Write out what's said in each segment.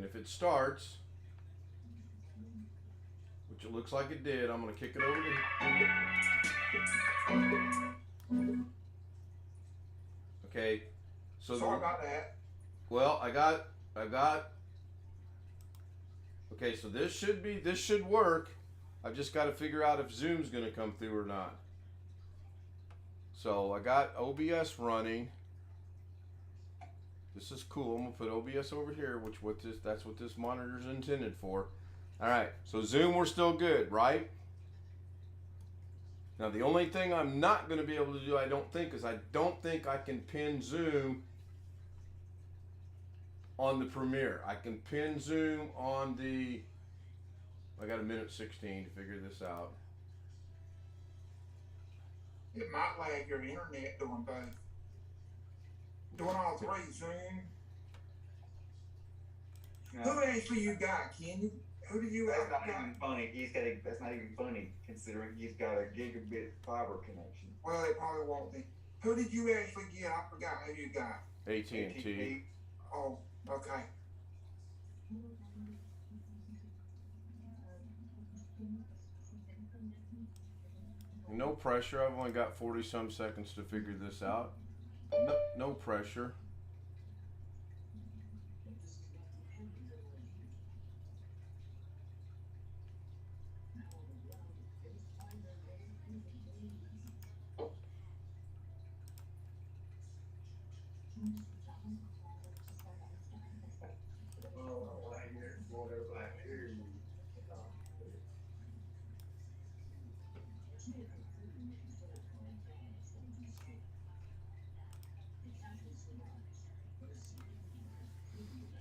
And if it starts, which it looks like it did, I'm going to kick it over to. Okay. So sorry about that. Well, I got. Okay, so this should work. I've just got to figure out if Zoom's going to come through or not. So I got OBS running. This is cool. I'm gonna put OBS over here, that's what this monitor is intended for. All right. So Zoom, we're still good, right? Now the only thing I'm not going to be able to do, I don't think, is I don't think I can pin Zoom on the Premiere. I can pin Zoom on the. I got a minute 16 to figure this out. It might lag your internet doing both. Doing all three, Zoom. No. Who actually you got, Kenny? Who did you That's actually not got? even funny. That's not even funny considering he's got a gigabit fiber connection. Well, it probably won't be. Who did you actually get? I forgot who you got. AT&T. Oh, okay. No pressure. I've only got 40 some seconds to figure this out. No pressure.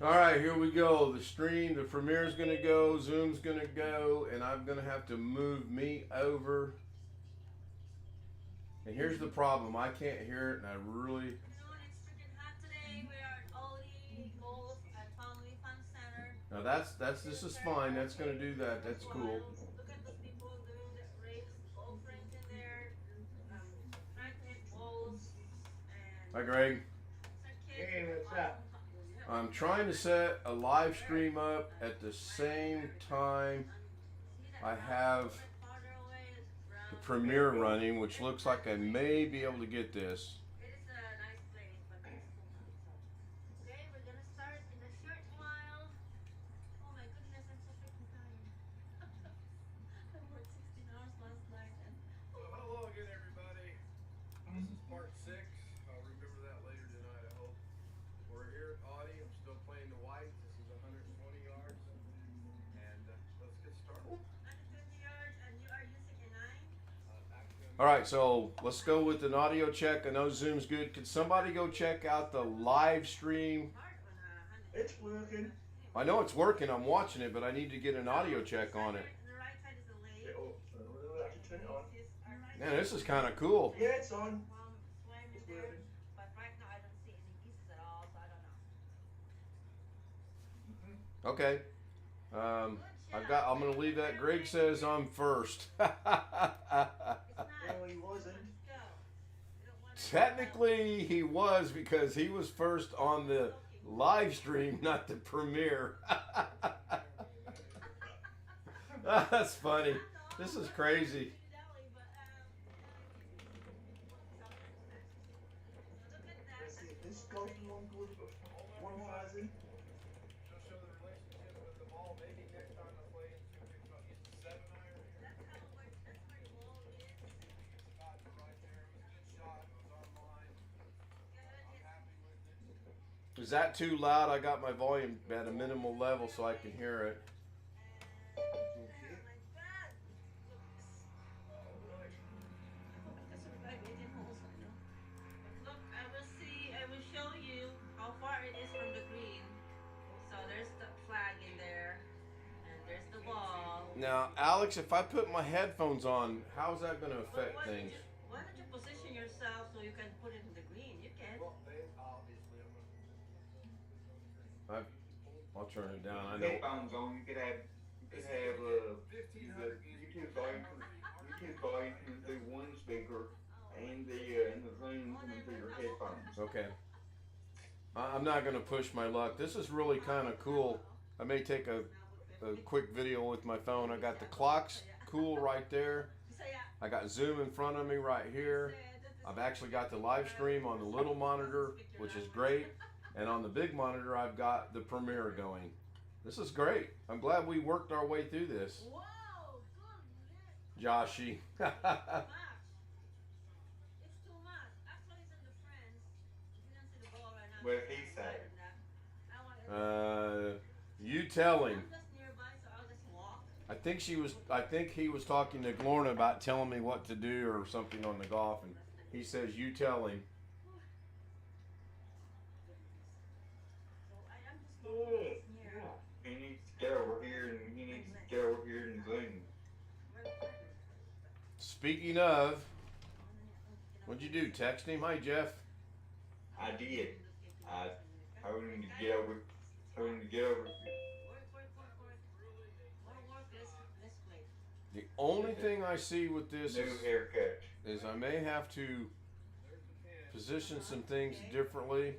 All right, here we go. The stream, the Premiere's going to go, Zoom's going to go, and I'm going to have to move me over. And here's the problem. I can't hear it, and I really... It's freaking hot today. We are at OD Golf at Family Fun Center. Now this is fine. That's going to do that. That's cool. Look at those people doing the race, golf rings in there, trying to hit balls. Hi, Greg. Hey, what's up? I'm trying to set a live stream up at the same time I have the Premiere running, which looks like I may be able to get this. It is a nice place, but it's cool. Okay, we're gonna start in a short while. Oh my goodness, I'm so freaking tired. I worked 16 hours last night and Hello again, everybody. This is part 6. I'll remember that later tonight, I hope. We're here at Audi. I'm still playing the white. This is 120 yards. And let's get started. 120 yards and you are using a 9? All right, so let's go with an audio check. I know Zoom's good. Could somebody go check out the live stream? It's working. I know it's working. I'm watching it, but I need to get an audio check on it. The right side is a lake. I can turn it on. Man, this is kind of cool. Yeah, it's on. Swim in there, but right now I don't see any pieces at all, so I don't know. Okay. I'm gonna leave that. Greg says I'm first. No, he wasn't. Technically, he was because he was first on the live stream, not the Premiere. That's funny. This is crazy. Let's see if this goes along with 1,000. Is that too loud? I got my volume at a minimal level so I can hear it. Look, I will show you how far it is from the green. So there's the flag in there, and there's the ball. Now, Alex, if I put my headphones on, how's that going to affect things? Why don't you position yourself so you can put it in the green? You can. I'll turn it down. I know. Headphones on. You could have YouTube volume coming through one speaker and the Zoom coming through your headphones. Okay. I'm not going to push my luck. This is really kind of cool. I may take a quick video with my phone. I got the clocks cool right there. I got Zoom in front of me right here. I've actually got the live stream on the little monitor, which is great. And on the big monitor, I've got the Premiere going. This is great. I'm glad we worked our way through this. Whoa, good. Joshy. It's too much. It's too much. Actually, it's in the friends. You can see the ball right now. What did he say? I want You tell him. I'm just nearby, so I'll just walk. I think he was talking to Glorna about telling me what to do or something on the golf, and he says, you tell him. So I am just walking here. He needs to get over here and he needs to get over here and Zoom. Speaking of, what'd you do? Text him? Hi, Jeff. I did. I told him to get over. Told him to get over. Work. More work, let's play. The only thing I see with this New haircut. is I may have to position some things differently.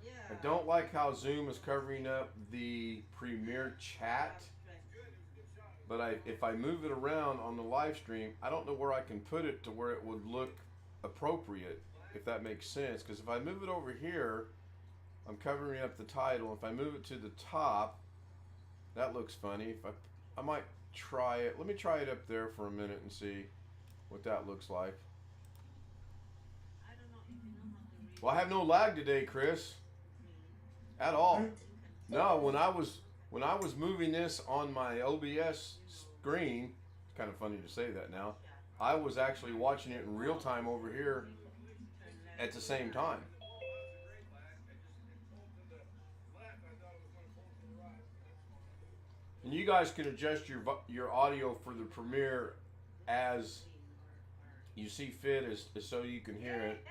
Yeah. I don't like how Zoom is covering up the Premiere chat, but if I move it around on the live stream, I don't know where I can put it to where it would look appropriate, if that makes sense. Because if I move it over here, I'm covering up the title. If I move it to the top, that looks funny. If I might try it. Let me try it up there for a minute and see what that looks like. I don't know if you know how to read. Well, I have no lag today, Chris. At all. No, when I was moving this on my OBS screen, it's kind of funny to say that now. I was actually watching it in real time over here at the same time. And you guys can adjust your audio for the Premiere as you see fit, as so you can hear it.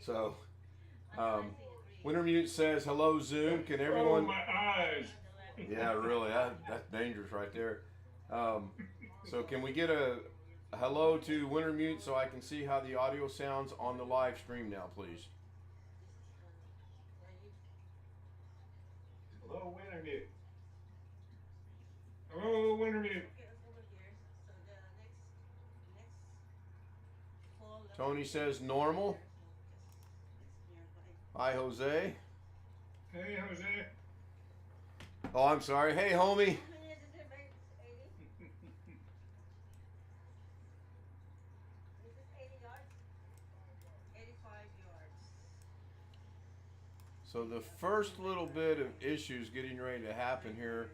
So, Wintermute says, hello, Zoom. Can everyone... Oh, my eyes. Yeah, really, that's dangerous right there. So can we get a hello to Wintermute so I can see how the audio sounds on the live stream now, please? Hello, Wintermute. Hello, Wintermute. Okay, it's over here. So the next fall. Tony says normal. Hi, Jose. Hey, Jose. Oh, I'm sorry. Hey, homie. Is this 80 yards? 85 yards. So the first little bit of issues getting ready to happen here,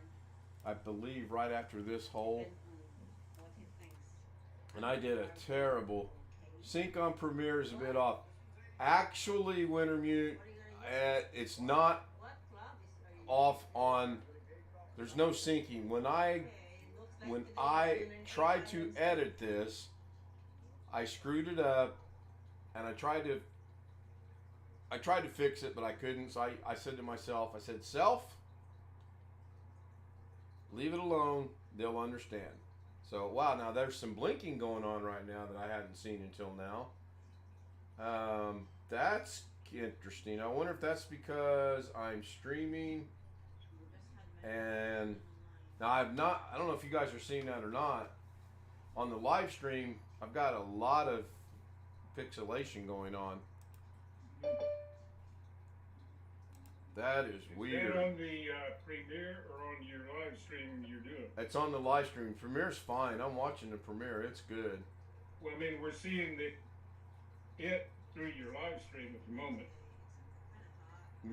I believe right after this hole, What he thinks. and I did a terrible sync on Premiere is a bit off. Actually, Wintermute, it's not What club are you off on. There's no syncing. When I tried to edit this, I screwed it up, and I tried to fix it, but I couldn't. So I said to myself, I said, self, leave it alone. They'll understand. So wow, now there's some blinking going on right now that I hadn't seen until now. That's interesting. I wonder if that's because I'm streaming, and now I don't know if you guys are seeing that or not. On the live stream, I've got a lot of pixelation going on. That is Is that weird. on the Premiere or on your live stream you're doing? It's on the live stream. Premiere's fine. I'm watching the Premiere. It's good. Well, I mean, we're seeing it through your live stream at the moment.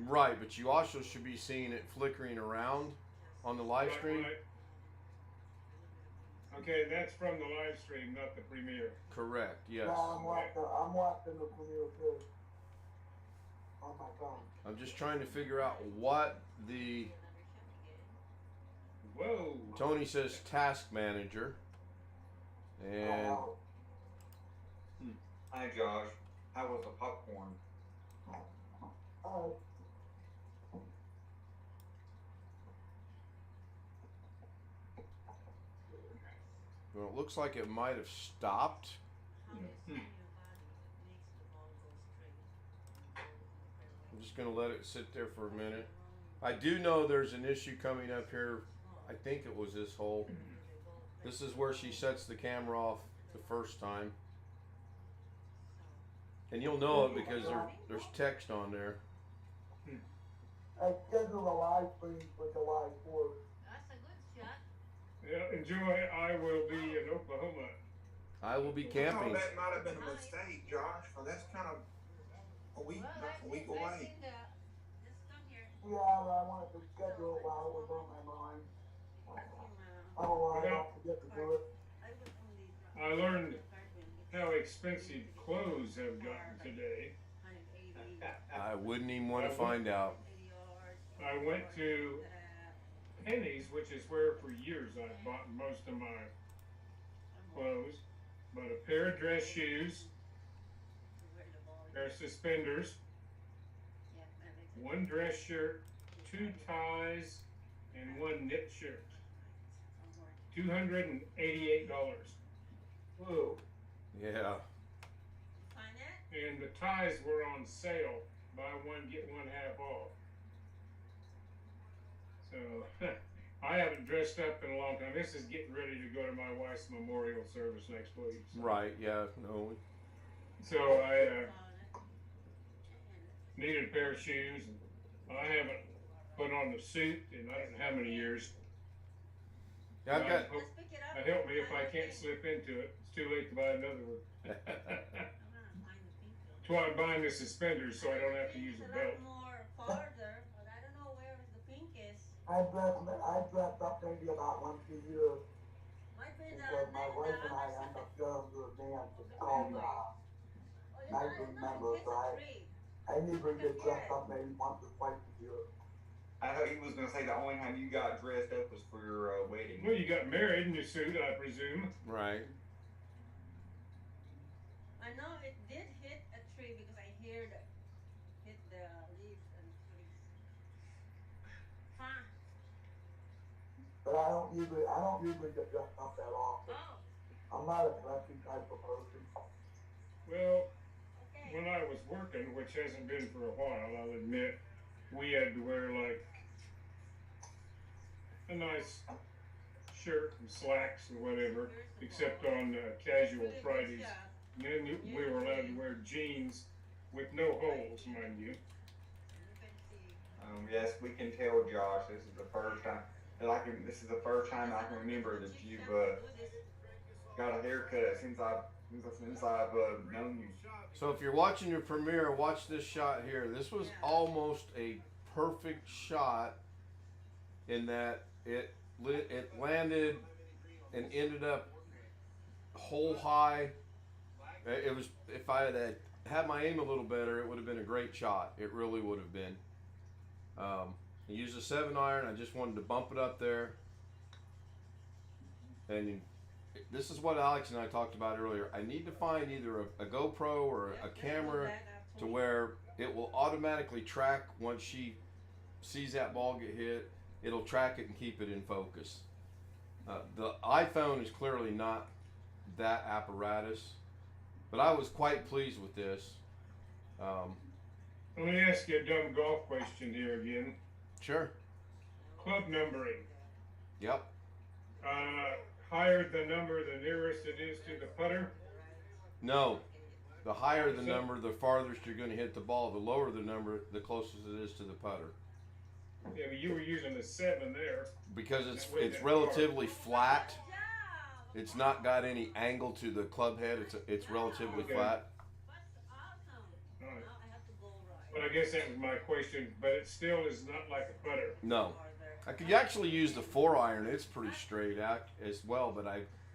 Right, but you also should be seeing it flickering around on the live stream. Right. Okay, that's from the live stream, not the Premiere. Correct. Yes. No, I'm watching the Premiere too. On my phone. I'm just trying to figure out what the Whoa. Tony says task manager. And Oh, Hi, Josh. How was the popcorn? oh, well, it looks like it might have stopped. How you spin your body makes the ball go straight. I'm just gonna let it sit there for a minute. I do know there's an issue coming up here. I think it was this hole. This is where she sets the camera off the first time. And you'll know it because there's text on there. I scheduled a live stream for July 4th. That's a good shot. Yeah, enjoy. I will be in Oklahoma. I will be Oh, camping. that might have been a mistake, Josh. Well, that's kind of a week, Well, not a week away. Just come here. Yeah, I wanted to schedule it while it was on my mind. Otherwise, I'll forget to do it. I learned how expensive clothes have gotten today. I wouldn't even want to find out. I went to Penny's, which is where for years I've bought most of my clothes. Bought a pair of dress shoes, pair of suspenders, one dress shirt, 2 ties, and 1 knit shirt. $288. Whoa. Yeah. Find it? And the ties were on sale. Buy one, get one half off. So, I haven't dressed up in a long time. This is getting ready to go to my wife's memorial service next week. So. Right, yeah, no. So I needed a pair of shoes. And I haven't put on the suit in I don't know how many years. Yeah, I've got. Let's pick it up. Help me if I can't slip into it. It's too late to buy another one. I'm gonna find the pink one. That's why I'm buying the suspenders so I don't have to use a belt. It's a lot more farther, but I don't know where the pink is. I dress up maybe about once a year Might be the because my the wife and I other end side. up going to a dance. It's called Oh, it's Night not, Remember, it's so a tree. I usually get dressed up maybe once or twice a year. I thought he was gonna say the only time you got dressed up was for your wedding. Well, you got married in your suit, I presume. Right. I know it did hit a tree because I heard it hit the leaves and trees. Huh? But I don't usually get dressed up that often. Oh, I'm not a dressy type of person. Well, okay. when I was working, which hasn't been for a while, I'll admit, we had to wear like a nice shirt and slacks and whatever, except on casual Fridays. And then we were allowed to wear jeans with no holes, mind you. Yes, we can tell, Josh. This is the first time. This is the first time I can remember that you've got a haircut since I've known you. So if you're watching your premiere, watch this shot here. This was almost a perfect shot in that it landed and ended up hole high. It was, if I had my aim a little better, it would have been a great shot. It really would have been. I used a 7-iron. I just wanted to bump it up there. And this is what Alex and I talked about earlier. I need to find either a GoPro or a camera to where it will automatically track once she sees that ball get hit. It'll track it and keep it in focus. The iPhone is clearly not that apparatus, but I was quite pleased with this. Let me ask you a dumb golf question here again. Sure. Club numbering. Yep. Higher the number, the nearest it is to the putter. No. The higher the number, the farthest you're going to hit the ball. The lower the number, the closest it is to the putter. Yeah, but you were using the 7 there. Because it's relatively flat. It's not got any angle to the club head. It's relatively flat. That's awesome. Alright. Now I have to go right. But I guess that was my question. But it still is not like a putter. No. I could actually use the 4-iron. It's pretty straight out as well. But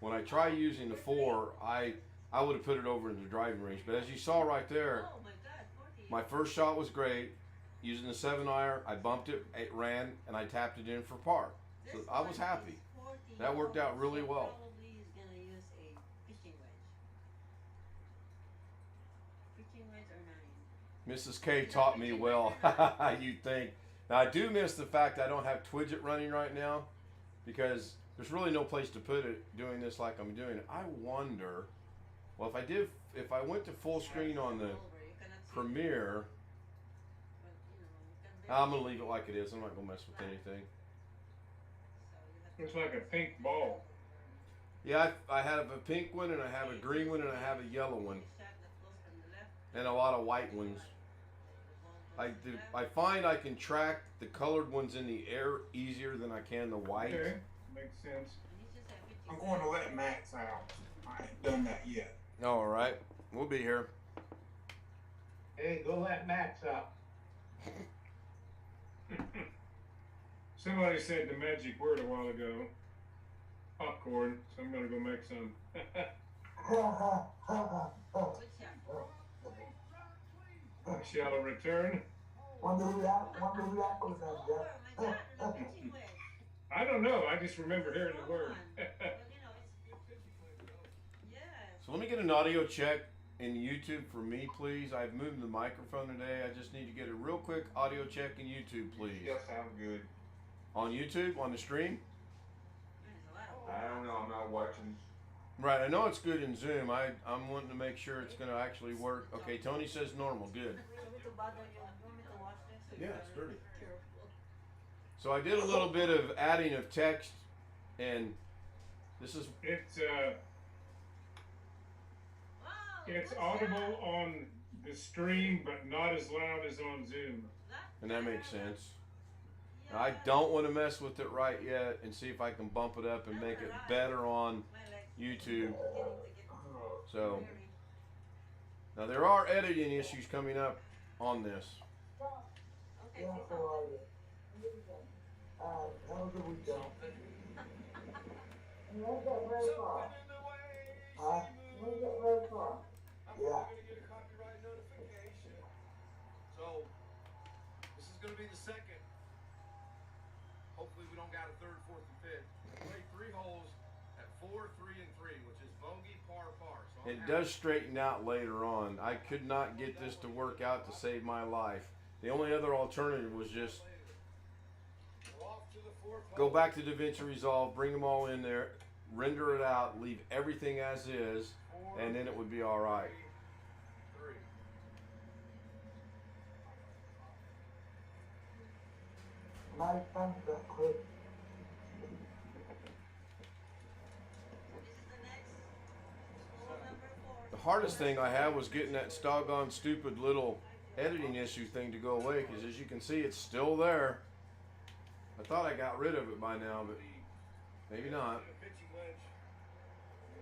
when I try using the 4, I would have put it over in the driving range. But as you saw right there, Oh my God, 40. my first shot was great. Using the 7-iron, I bumped it, ran, and I tapped it in for par. So This I was one happy. is 40. That worked out really well. Probably is gonna use a pitching wedge. Pitching wedge or 9. Mrs. K taught me well. You'd think. Now I do miss the fact I don't have Twidget running right now because there's really no place to put it doing this like I'm doing it. I wonder, well, if I went to full screen on the Premiere, I'm gonna leave it like it is. I'm not gonna mess with anything. Looks like a pink ball. Yeah, I have a pink one, and I have a green one, and I have a yellow one, and a lot of white ones. I find I can track the colored ones in the air easier than I can the white. Okay, makes sense. I'm going to let Max out. I ain't done that yet. All right, we'll be here. Hey, go let Max out. Somebody said the magic word a while ago. Popcorn, so I'm gonna go make some. Shall I return? Wonder who that was on, Jeff. I don't know, I just remember hearing the word. So let me get an audio check in YouTube for me, please. I've moved the microphone today. I just need to get a real quick audio check in YouTube, please. Still sound good. On YouTube, on the stream? I don't know. I'm not watching. Right, I know it's good in Zoom. I'm wanting to make sure it's going to actually work. Okay, Tony says normal. Good. Yeah, it's dirty. So I did a little bit of adding of text, and this is... It's audible on the stream, but not as loud as on Zoom. And that makes sense. I don't want to mess with it right yet and see if I can bump it up and make it better on YouTube. So, now there are editing issues coming up on this. Yeah, so are you? That was a week ago. You won't get very far. Huh? You won't get very far. Yeah. We're gonna get a copyright notification. So this is gonna be the second. Hopefully we don't got a third, fourth, and fifth. We played 3 holes at 4, 3, and 3, which is bogey, par, par. So It does straighten out later on. I could not get this to work out to save my life. The only other alternative was just we're off to the 4th go hole. back to DaVinci Resolve, bring them all in there, render it out, leave everything as is, and then it would be all right. 3. Nice fence that quick. The hardest thing I had was getting that doggone stupid little editing issue thing to go away, because as you can see, it's still there. I thought I got rid of it by now, but maybe not. Pitching wedge.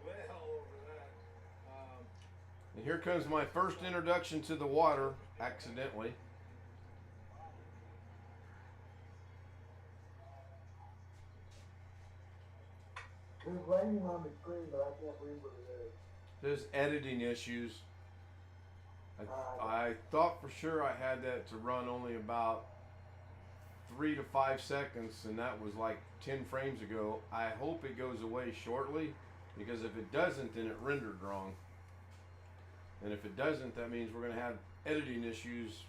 Well over that. And here comes my first introduction to the water, accidentally. There's raining on the screen, but I can't read what it is. There's editing issues. I thought for sure I had that to run only about 3 to 5 seconds, and that was like 10 frames ago. I hope it goes away shortly, because if it doesn't, then it rendered wrong. And if it doesn't, that means we're going to have editing issues.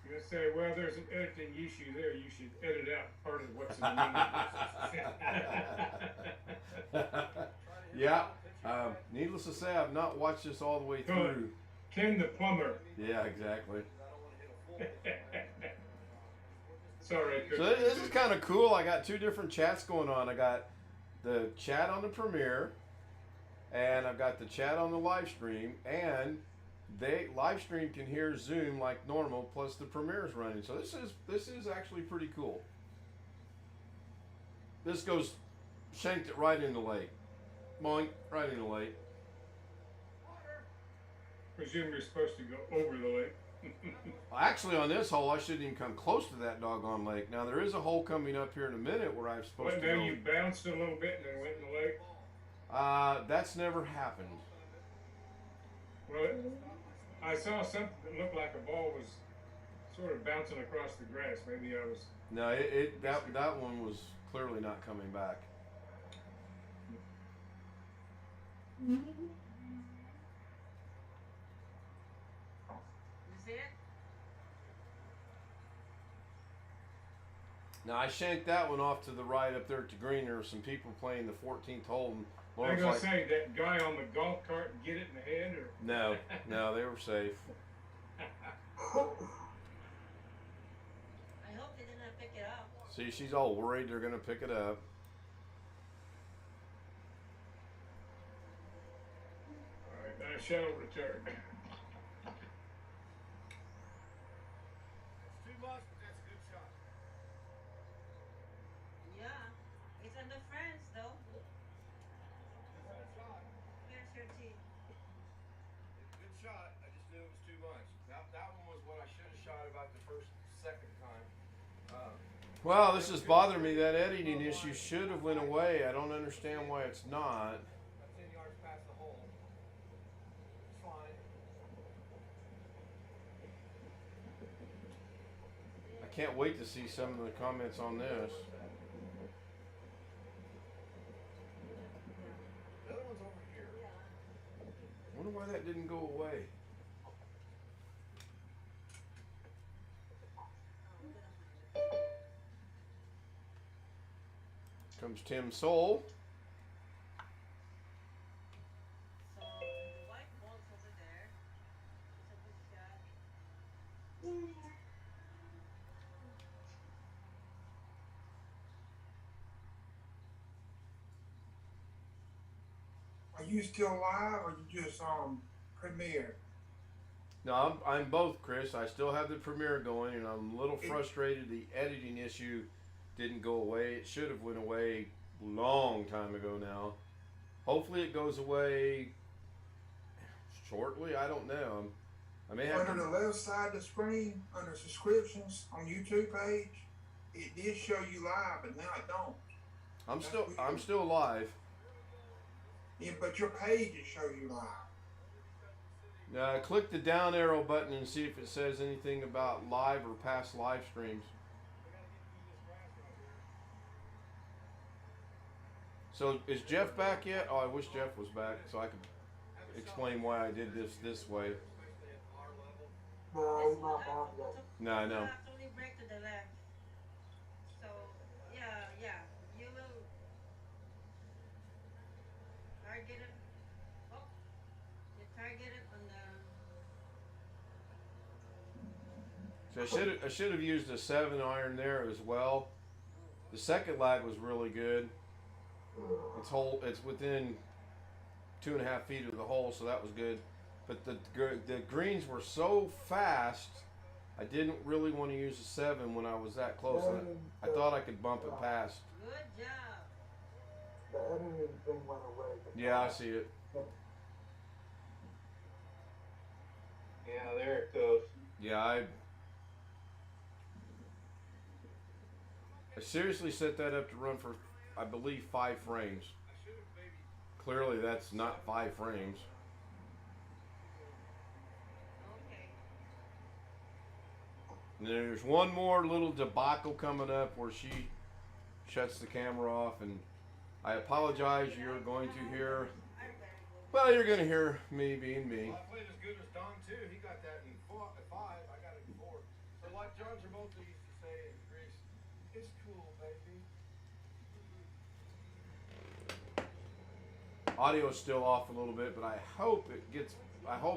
You're gonna say, well, there's an editing issue there. You should edit out part of what's in the meeting. Yeah. Needless to say, I've not watched this all the way through. Ken the plumber. Yeah, exactly. Sorry. So this is kind of cool. I got 2 different chats going on. I got the chat on the Premiere, and I've got the chat on the live stream, and live stream can hear Zoom like normal, plus the Premiere is running. So this is actually pretty cool. This shanked it right in the lake. Boink, right in the lake. Presume you're supposed to go over the lake. Actually, on this hole, I shouldn't even come close to that doggone lake. Now, there is a hole coming up here in a minute where I'm supposed to go. You bounced a little bit and then went in the lake? That's never happened. Well, I saw something that looked like a ball was sort of bouncing across the grass. Maybe I was... No, that one was clearly not coming back. You see it? Now, I shanked that one off to the right up there at the green. There were some people playing the 14th hole, and I'm Lauren's gonna like, say that guy on the golf cart and get it in the head, or no, they were safe. it up. See, she's all worried they're gonna pick it up. Alright, I shall return. It's too much, but that's a good shot. Yeah. It's on the friends though. It's a good shot. Here's your tea. It's a good shot. I just knew it was too much. That one was what I should have shot about the second time. Well, this is bothering me. That editing issue should have went away. I don't understand why it's not. About 10 yards past the hole. It's fine. I can't wait to see some of the comments on this. The other one's over here. I wonder why that didn't go away. Comes Tim Soul. So the white ball's over there. It's a good shot. Are you still live or you just Premiere? No, I'm both, Chris. I still have the Premiere going, and I'm a little frustrated the editing issue didn't go away. It should have went away long time ago now. Hopefully it goes away shortly. I don't know. I may have Under the left side of the screen, under subscriptions on YouTube page, it did show you live, but now it don't. I'm still live. Yeah, but your pages show you live. Click the down arrow button and see if it says anything about live or past live streams. So is Jeff back yet? Oh, I wish Jeff was back so I could explain why I did this way. No, he's not down yet. No, I know. You have to only break to the left. So, yeah. You will target it. Oh, you target it on the. So I should have used a 7-iron there as well. The second lag was really good. It's within 2.5 feet of the hole, so that was good. But the greens were so fast, I didn't really want to use a 7 when I was that close. I thought I could bump it past. Good job. The editing thing went away. Yeah, I see it. Yeah, there it goes. Yeah, I seriously set that up to run for, I believe, 5 frames. Clearly, that's not 5 frames. Okay. And there's one more little debacle coming up where she shuts the camera off, and I apologize. You're going to hear, well, you're going to hear me being me. Well, I played as good as Don too. He got that in 5. I got it in 4. So like John Travolta used to say in Greece, it's cool, baby. Audio is still off a little bit, but I hope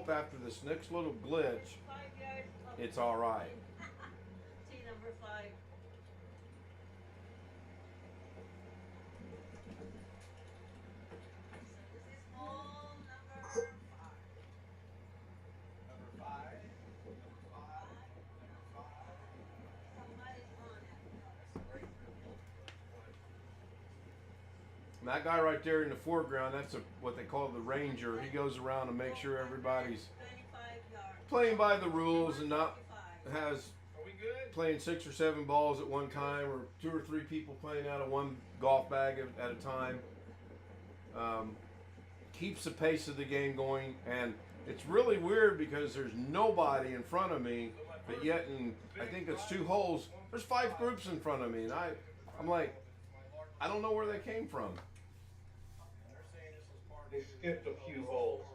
after this next little glitch, 5 yards up. it's all right. Tee number 5. So this is hole number 5. Number 5. Number 5. Number 5. Somebody's on it. That's a great And that guy right there in the foreground, that's what they call the ranger. He goes around and makes sure everybody's 25 yards. playing by the rules and not 25. has Are we good? playing 6 or 7 balls at one time, or 2 or 3 people playing out of one golf bag at a time. Keeps the pace of the game going, and it's really weird because there's nobody in front of me, but yet in, I think it's 2 holes, there's 5 groups in front of me, and I'm like, I don't know where they came from. They're saying this was part of They skipped a few holes.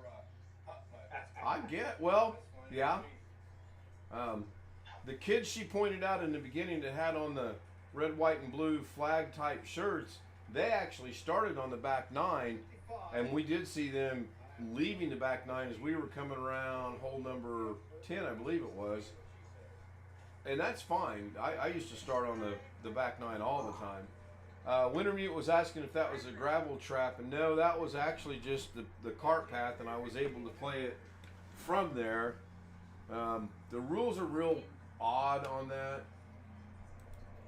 I get, well, yeah. The kids she pointed out in the beginning that had on the red, white, and blue flag type shirts, they actually started on the back 9, and we did see them leaving the back 9 as we were coming around hole number 10, I believe it was. and that's fine. I used to start on the back nine all the time. Wintermute was asking if that was a gravel trap, and no, that was actually just the cart path, and I was able to play it from there. The rules are real odd on that.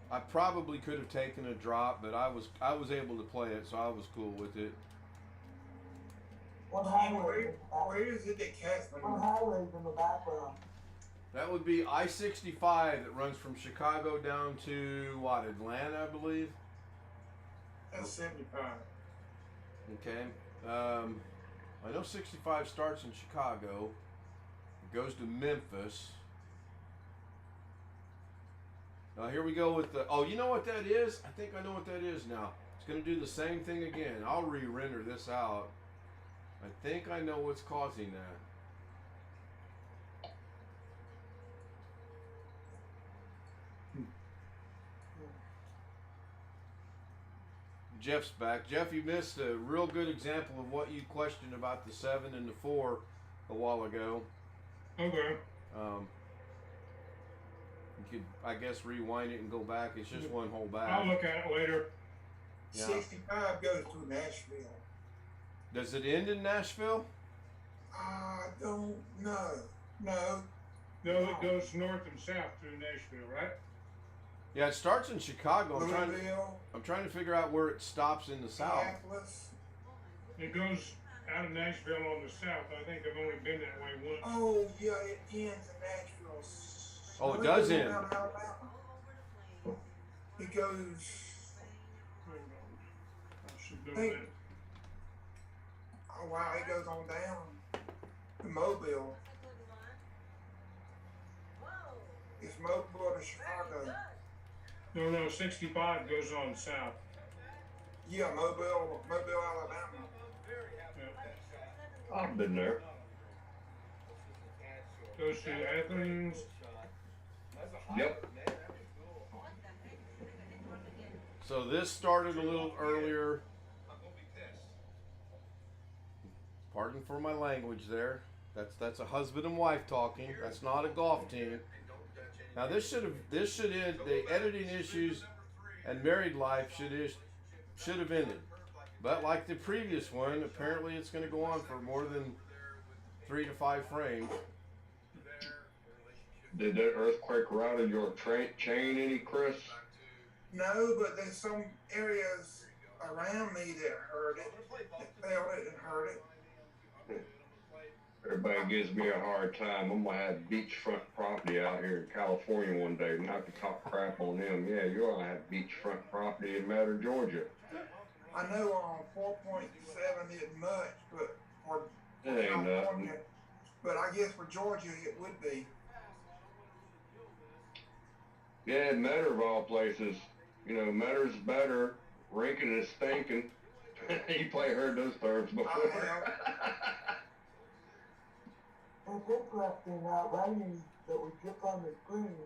I probably could have taken a drop, but I was able to play it, so I was cool with it. What Gene, highway? where is it that Kathleen? What highway's in the background? That would be I-65 that runs from Chicago down to Atlanta, I believe. That's 75. Okay. I know 65 starts in Chicago. It goes to Memphis. Here we go with the. Oh, you know what that is? I think I know what that is now. It's going to do the same thing again. I'll re-render this out. I think I know what's causing that. Jeff's back. Jeff, you missed a real good example of what you questioned about the 7 and the 4 a while ago. Okay. You could, I guess, rewind it and go back. It's just one whole back. I'll look at it later. Yeah. 65 goes to Nashville. Does it end in Nashville? I don't know. No. No, it goes north and south through Nashville, right? Yeah, it starts in Chicago. Louisville, I'm trying to figure out where it stops in the south. Minneapolis. It goes out of Nashville on the south. I think I've only been that way once. Oh, yeah, it ends in Nashville. Oh, it No, does goes end. down to Alabama. It goes. Hold on. I should know Hey. that. Oh, wow, it goes on down to Mobile. It's Mobile to Chicago. No, 65 goes on south. Yeah, Mobile, Alabama. Yeah. I've been there. Goes to Athens. Yep. So this started a little earlier. Pardon for my language there. That's a husband and wife talking. That's not a golf team. Now this should end. The editing issues and married life should have ended. But like the previous one, apparently it's going to go on for more than 3 to 5 frames. Did that earthquake rattle your chain any, Chris? No, but there's some areas around me that heard it, that felt it and heard it. Everybody gives me a hard time. I'm gonna have beachfront property out here in California one day, and I can talk crap on them. Yeah, you're gonna have beachfront property in Matter, Georgia. I know on 4.7 isn't much, but for It ain't nothing. California, but I guess for Georgia it would be. Yeah, Matter of all places. You know, Matter's better. Rankin is stinking. You probably heard those terms before. It's interesting that writing that we took on the screen.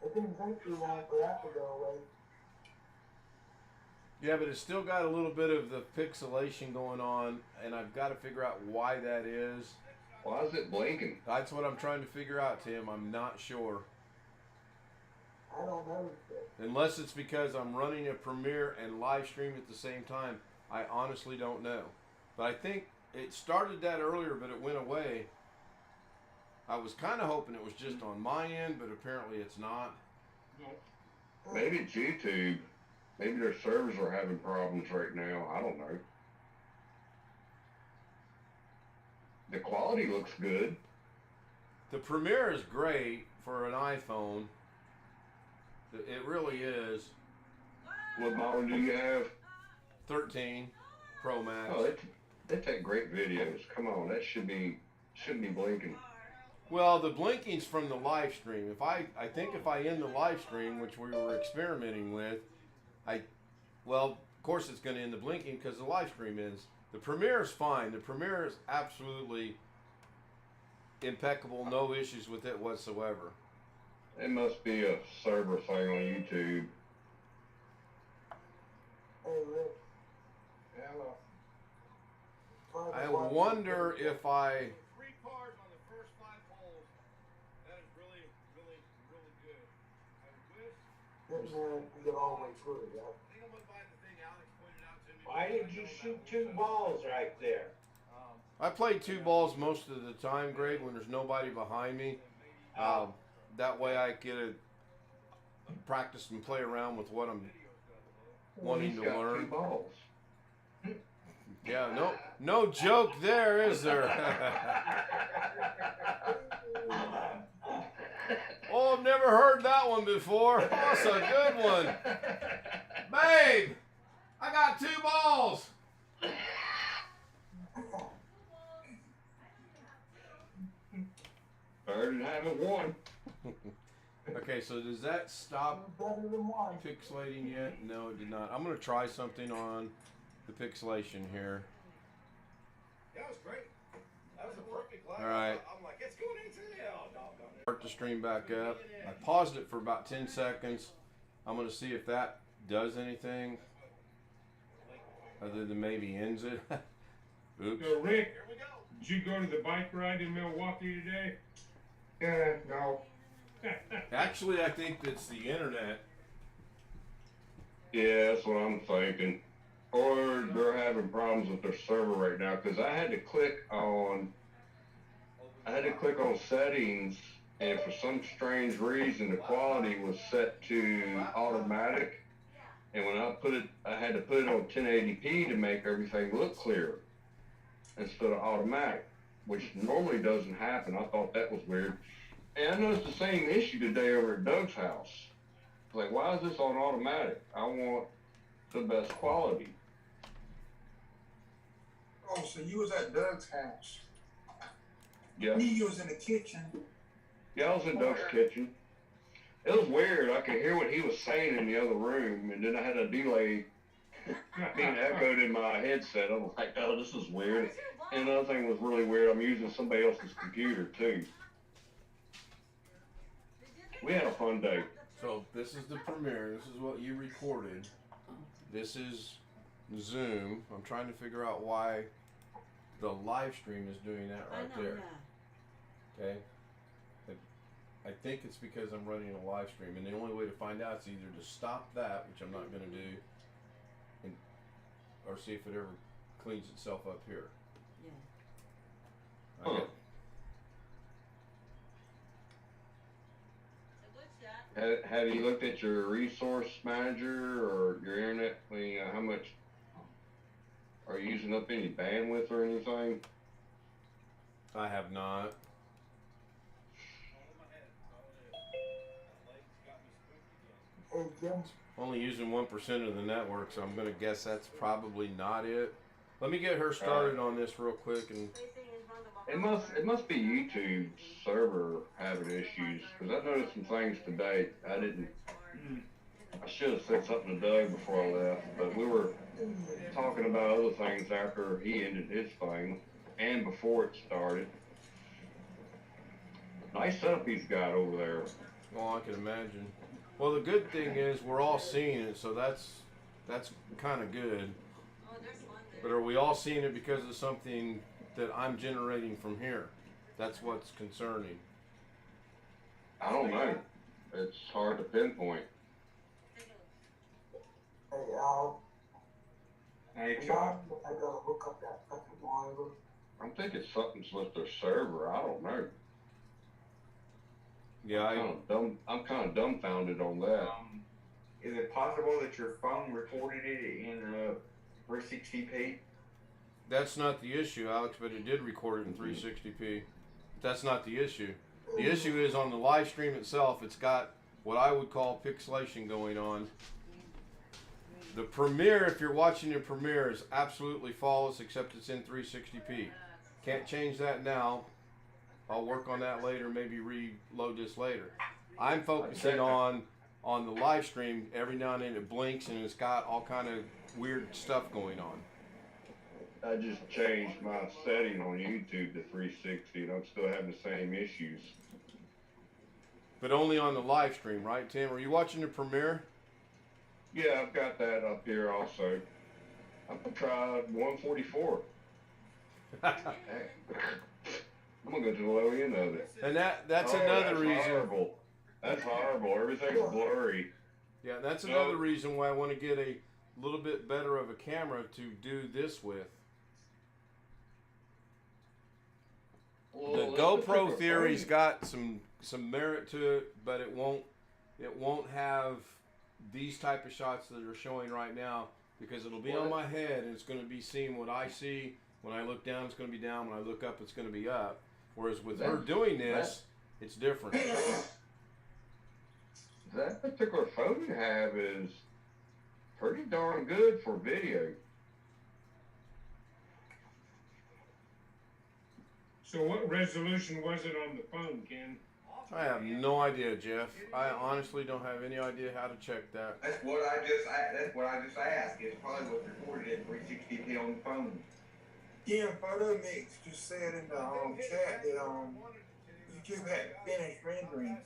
It didn't take too long for that to go away. Yeah, but it's still got a little bit of the pixelation going on, and I've got to figure out why that is. Why is it blinking? That's what I'm trying to figure out, Tim. I'm not sure. I don't know. Unless it's because I'm running a Premiere and live stream at the same time. I honestly don't know. But I think it started that earlier, but it went away. I was kind of hoping it was just on my end, but apparently it's not. Maybe it's YouTube. Maybe their servers are having problems right now. I don't know. The quality looks good. The Premiere is great for an iPhone. It really is. What model do you have? 13 Pro Max. Oh, they take great videos. Come on, that shouldn't be blinking. Well, the blinking's from the live stream. I think if I end the live stream, which we were experimenting with, of course it's going to end the blinking because the live stream ends. The Premiere is fine. The Premiere is absolutely impeccable. No issues with it whatsoever. It must be a server thing on YouTube. Hey, Rick. Hello. I wonder if I... 3 cars on the first 5 holes. That is really, really, really good. getting there to get all the way through, yeah. Why did you shoot 2 balls right there? I play 2 balls most of the time, Greg, when there's nobody behind me. That way I get to practice and play around with what I'm wanting to learn. 2 balls. Yeah, no joke there, is there? Oh, I've never heard that one before. That's a good one. Babe, I got 2 balls. Better than having 1. Okay, so does that stop Better than one. pixelating yet? No, it did not. I'm going to try something on the pixelation here. That was great. That was a perfect live. All right. I'm like, it's going into hell, doggone it. Start the stream back up. I paused it for about 10 seconds. I'm going to see if that does anything other than maybe ends it. Oops. So Rick, Here we go. did you go to the bike ride in Milwaukee today? Yeah, no. Actually, I think it's the internet. Yeah, that's what I'm thinking. Or they're having problems with their server right now, because I had to click on settings, and for some strange reason the quality was set to automatic, and when I had to put it on 1080p to make everything look clear instead of automatic, which normally doesn't happen. I thought that was weird. And I noticed the same issue today over at Doug's house. Like, why is this on automatic? I want the best quality. Oh, so you was at Doug's house. Yeah. You was in the kitchen. Yeah, I was in Doug's kitchen. It was weird. I could hear what he was saying in the other room, and then I had a delay being echoed in my headset. I was like, oh, this is weird. And another thing was really weird. I'm using somebody else's computer, too. We had a fun day. So this is the Premiere. This is what you recorded. This is Zoom. I'm trying to figure out why the live stream is doing that right there. Okay. I think it's because I'm running a live stream, and the only way to find out is either to stop that, which I'm not going to do, or see if it ever cleans itself up here. Yeah. Okay. Have you looked at your resource manager or your internet? I mean, how much are you using up any bandwidth or anything? I have not. Hey, Jim. Only using 1% of the network, so I'm going to guess that's probably not it. Let me get her started on this real quick, and It must be YouTube's server having issues, because I noticed some things today. I should have said something to Doug before I left, but we were talking about other things after he ended his thing and before it started. Nice setup he's got over there. well, I can imagine. Well, the good thing is we're all seeing it, so that's kind of good. Oh, there's one there. But are we all seeing it because of something that I'm generating from here? That's what's concerning. I don't know. It's hard to pinpoint. Hey, Al. Hey, I Chuck. gotta hook up that fucking monitor. I'm thinking something's with their server. I don't know. Yeah, I'm kind of dumbfounded on that. Is it possible that your phone recorded it in 360p? that's not the issue, Alex, but it did record it in 360p. That's not the issue. The issue is on the live stream itself, it's got what I would call pixelation going on. The Premiere, if you're watching the Premiere, is absolutely flawless, except it's in 360p. Can't change that now. I'll work on that later, maybe reload this later. I'm focusing on the live stream. Every now and then it blinks and it's got all kind of weird stuff going on. I just changed my setting on YouTube to 360, and I'm still having the same issues. But only on the live stream, right, Tim? Are you watching the Premiere? Yeah, I've got that up here also. I've tried 144. I'm gonna go to the low end of it. And that's Oh, another that's reason. Horrible. That's horrible. Everything's blurry. Yeah, that's another reason why I want to get a little bit better of a camera to do this with. Well, The this GoPro particular theory's phone- got some merit to it, but it won't have these type of shots that are showing right now, because it'll be on my head and it's going to be seeing what I see. When I look down, it's going to be down. When I look up, it's going to be up. Whereas with her doing this, it's different. That particular phone you have is pretty darn good for video. So what resolution was it on the phone, Ken? I have no idea, Jeff. I honestly don't have any idea how to check that. That's what I just asked. It's probably what's recorded at 360p on the phone. Yeah, Photo Mix just said in the chat that YouTube hadn't finished rendering.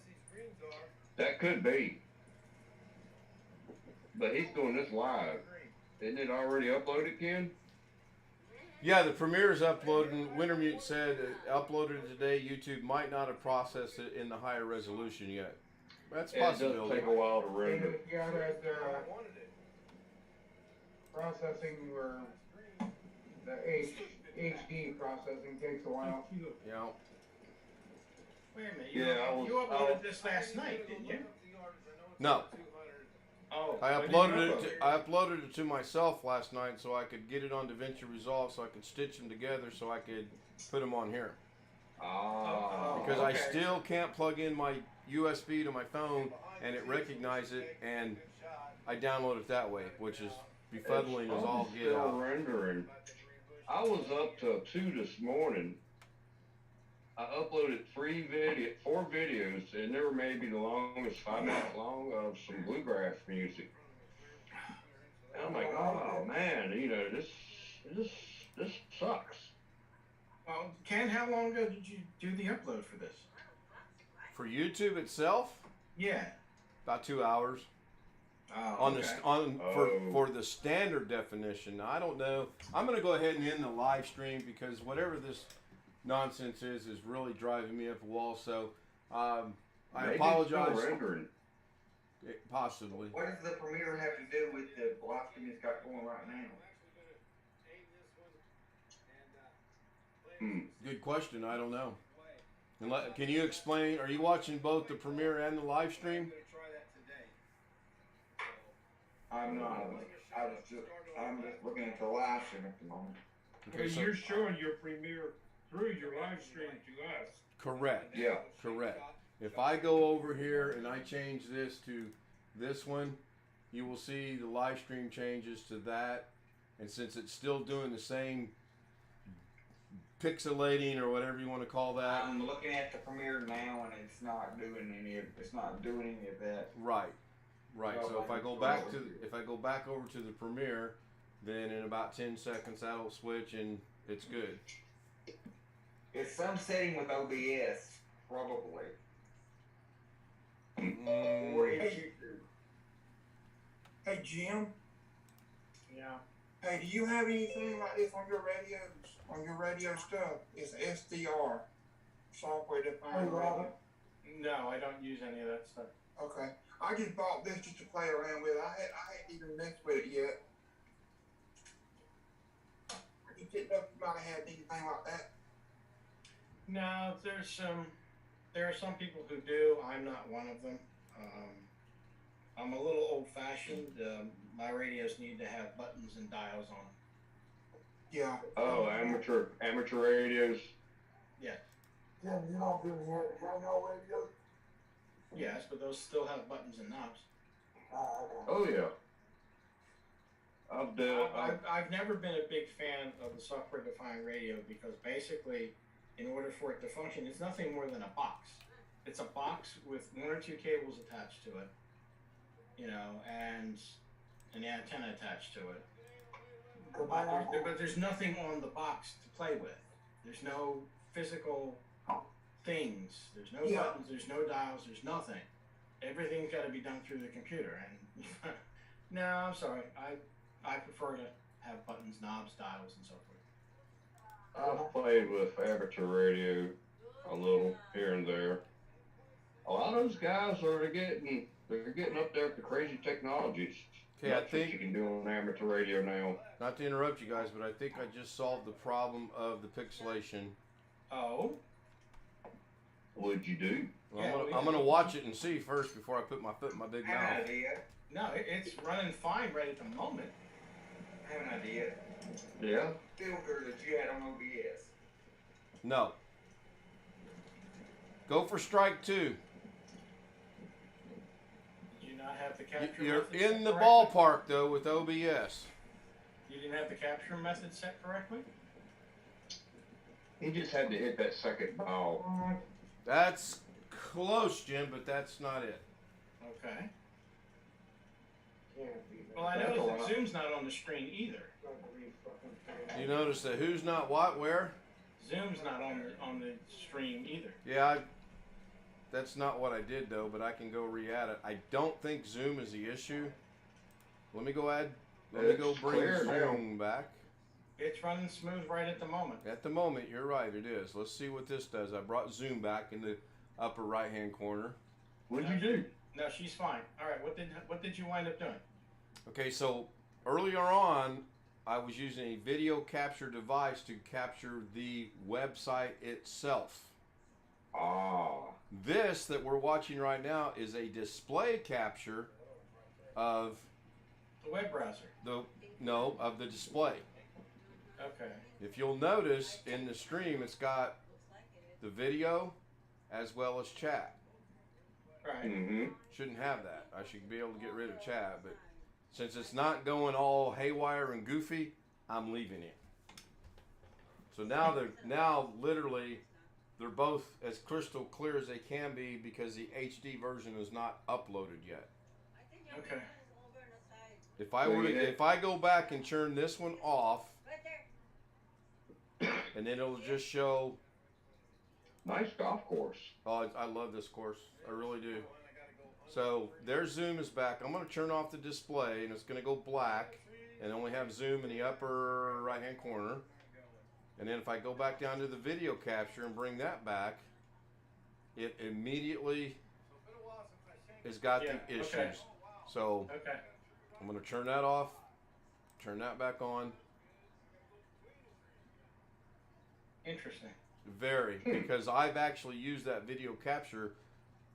That could be. But he's doing this live. Isn't it already uploaded, Ken? Yeah, the Premiere is uploading. Wintermute said uploaded today. YouTube might not have processed it in the higher resolution yet. That's a Yeah, it does possibility. take a while to render. Yeah, that processing or the HD processing takes a while. Yeah. Wait a minute. Yeah, You uploaded this last night, didn't you? No, Oh. I when did you uploaded upload it. I uploaded it to myself last night so I could get it on DaVinci Resolve, so I could stitch them together, so I could put them on here. Ah. Because okay. I still can't plug in my USB to my phone and it recognizes it, and I download it that way, which is befuddling as all get still out. rendering. I was up till 2 this morning. I uploaded 4 videos, and they were maybe the longest 5 minutes long of some bluegrass music. And I'm like, oh man, this sucks. Well, Ken, how long ago did you do the upload for this? For YouTube itself, Yeah. about 2 hours. Oh, On okay. for the standard definition. Now, I don't know. I'm gonna go ahead and end the live stream because whatever this nonsense is really driving me up a wall. So I Maybe apologize. It's still rendering. Possibly. What does the Premiere have to do with the live stream it's got going right now? Good question. I don't know. Can you explain? Are you watching both the Premiere and the live stream? I'm not. I'm just looking at the live stream at the moment. Okay, so You're showing your Premiere through your live stream to us. correct. Yeah. Correct. If I go over here and I change this to this one, you will see the live stream changes to that. And since it's still doing the same pixelating or whatever you want to call that, I'm looking at the Premiere now, and it's not doing any of that. right. Right. So if I go back over to the Premiere, then in about 10 seconds that'll switch and it's good. It's some setting with OBS, probably. Or it's YouTube. Hey Jim, Yeah. hey, do you have anything like this on your radios? On your radio stuff? It's SDR, software defined radio. No, I don't use any of that stuff. Okay. I just bought this just to play around with. I hadn't even messed with it yet. I just didn't know if you might have had anything like that. No, there are some people who do. I'm not one of them. I'm a little old-fashioned. My radios need to have buttons and dials on them. Yeah. Oh, amateur radios. Yeah. Jim, you don't do the handheld radios? Yes, but those still have buttons and knobs. Okay. Oh yeah. I've never been a big fan of the software-defined radio because basically, in order for it to function, it's nothing more than a box. It's a box with 1 or 2 cables attached to it, and an antenna attached to it. But there's nothing on the box to play with. There's no physical things. There's no buttons. There's no dials. There's nothing. Everything's got to be done through the computer. And no, I'm sorry. I prefer to have buttons, knobs, dials, and so forth. I've played with amateur radio a little here and there. A lot of those guys are getting They're getting up there with the crazy technologies. Okay, I That's what you think, can do on amateur radio now. not to interrupt you guys, but I think I just solved the problem of the pixelation. Oh, What'd you do? Well, Yeah, I'm gonna watch it and see first before I put my foot in my big I have an mouth. idea. no, it's running fine right at the moment. I have an idea. Yeah? Filter that you had on OBS. No. Go for strike 2. Did you not have the capture You're method set in the correctly? ballpark though with OBS. You didn't have the capture method set correctly? He just had to hit that second ball. That's close, Jim, but that's not it. Okay. Can't be that. Well, I That's noticed all that right. Zoom's not on the screen either. You notice that who's not what, where? Zoom's not on the stream either. Yeah, that's not what I did though, but I can go re-add it. I don't think Zoom is the issue. Let me go It's bring clear now. Zoom back. It's running smooth right at the moment. At the moment, you're right, it is. Let's see what this does. I brought Zoom back in the upper right-hand corner. What'd you do? No, she's fine. All right, what did you wind up doing? Okay, so earlier on, I was using a video capture device to capture the website itself. Ah. This that we're watching right now is a display capture of The web browser. of the display. Okay. If you'll notice in the stream, it's got the video as well as chat. Right. Mm-hmm. Shouldn't have that. I should be able to get rid of chat, but since it's not going all haywire and goofy, I'm leaving it. So now literally they're both as crystal clear as they can be because the HD version is not uploaded yet. Okay. If I go back and turn this one off, and then it'll just show. Nice golf course. Oh, I love this course. I really do. So their Zoom is back. I'm going to turn off the display, and it's going to go black, and only have Zoom in the upper right-hand corner. And then if I go back down to the video capture and bring that back, it immediately has got the issues. Okay. So Okay. I'm going to turn that off, turn that back on. Interesting. Very, because I've actually used that video capture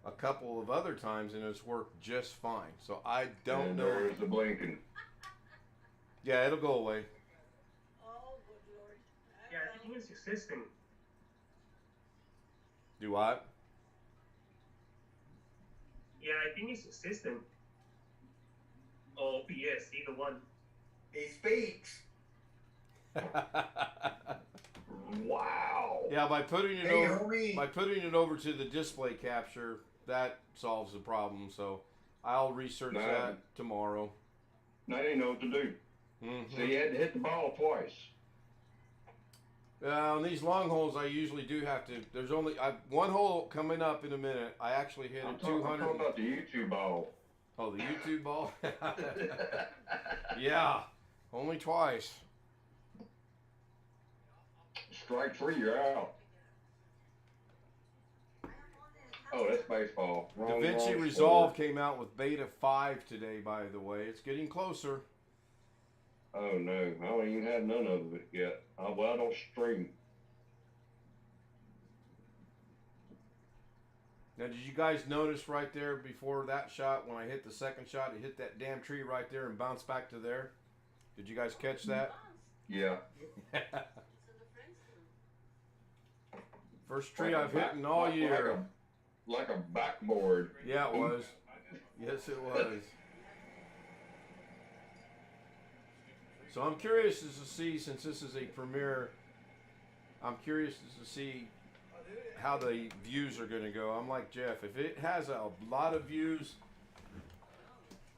a couple of other times and it's worked just fine. So I don't And know. there's the blinking. Yeah, it'll go away. Oh, good lord. Yeah, I think it's existing. Do what? Yeah, I think it's existing. Oh, yes, either one. He speaks. Wow. Yeah, by putting it Hey, over homie. by putting it over to the display capture, that solves the problem. So I'll research No. that tomorrow. Now you know what to do. Mm-hmm. So you had to hit the ball twice. On these long holes, I usually do have to. There's only one hole coming up in a minute. I actually hit I'm a talking 200. about the YouTube ball. Oh, the YouTube ball. Yeah, only twice. Strike 3, you're out. Oh, that's baseball. Wrong, DaVinci wrong Resolve sport. came out with beta 5 today, by the way. It's getting closer. Oh no, I don't even have none of it yet. Well, I don't stream. Now, did you guys notice right there before that shot, when I hit the second shot, it hit that damn tree right there and bounced back to there? Did you guys catch that? Yeah. First tree I've hit in all year. Like a backboard. Yeah, it was. Yes, it was. So I'm curious as to see, since this is a premiere, I'm curious as to see how the views are going to go. I'm like Jeff. If it has a lot of views,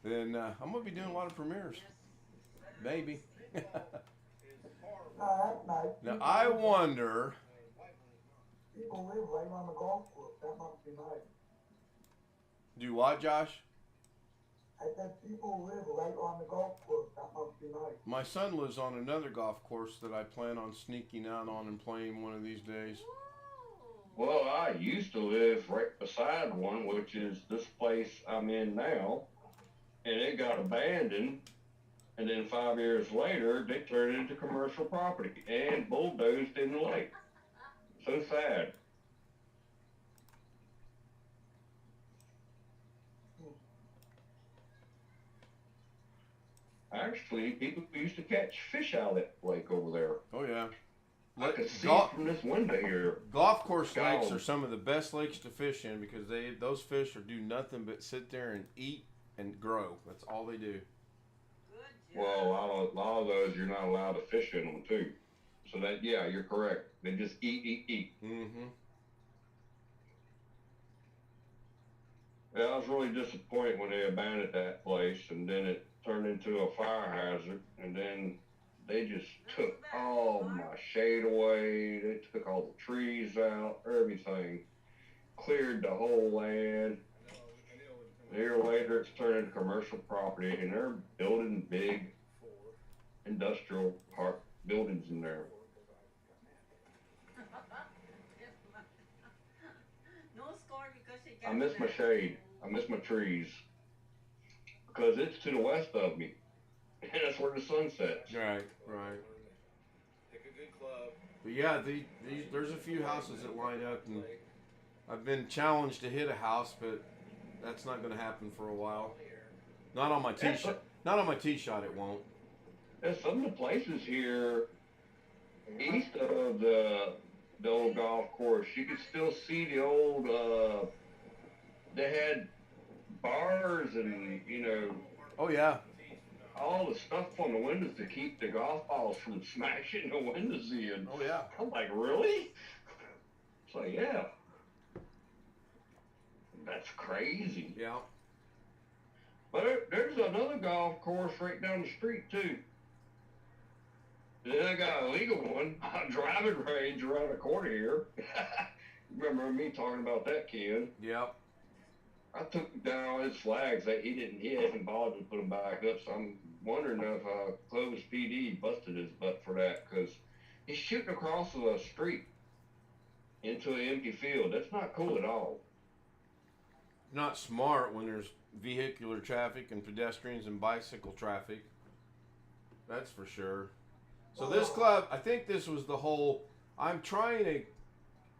then I'm going to be doing a lot of premieres. Maybe. Now, I wonder... People live right on the golf course. That must be nice. Do what, Josh? I said people live right on the golf course. That must be nice. My son lives on another golf course that I plan on sneaking out on and playing one of these days. Well, I used to live right beside one, which is this place I'm in now, and it got abandoned. And then 5 years later, they turned it into commercial property and bulldozed in the lake. So sad. Actually, people used to catch fish out of that lake over there. Oh yeah. I could see Golf- it from this window here. Golf course Golly. lakes are some of the best lakes to fish in because those fish are do nothing but sit there and eat and grow. That's all they do. Well, a lot of those you're not allowed to fish in them too. So that, yeah, you're correct. They just eat. Mm-hmm. Yeah, I was really disappointed when they abandoned that place, and then it turned into a fire hazard, and then they just took all my shade away. They took all the trees out, everything, cleared the whole land. A year later, it's turned into commercial property, and they're building big industrial park buildings in there. No score because she I miss my shade. I miss my trees. Because it's to the west of me. And that's where the sun sets. Right. Pick a good club. But yeah, there's a few houses that line up, and I've been challenged to hit a house, but that's not going to happen for a while. Not on my tee shot. Not on my tee shot. It won't. And some of the places here east of the old golf course, you could still see the old. They had bars and Oh yeah. all the stuff on the windows to keep the golf balls from smashing the windows in. Oh yeah. I'm like, really? It's like, yeah. That's crazy. Yeah. But there's another golf course right down the street too. Then I got a legal one, a driving range around the corner here. Remember me talking about that, Ken? Yep. I took down his flags that he didn't hit and bothered to put them back up. So I'm wondering if Clovis PD busted his butt for that, because he's shooting across the street into an empty field. That's not cool at all. Not smart when there's vehicular traffic and pedestrians and bicycle traffic. That's for sure. So this club, I think this was the whole. I'm trying a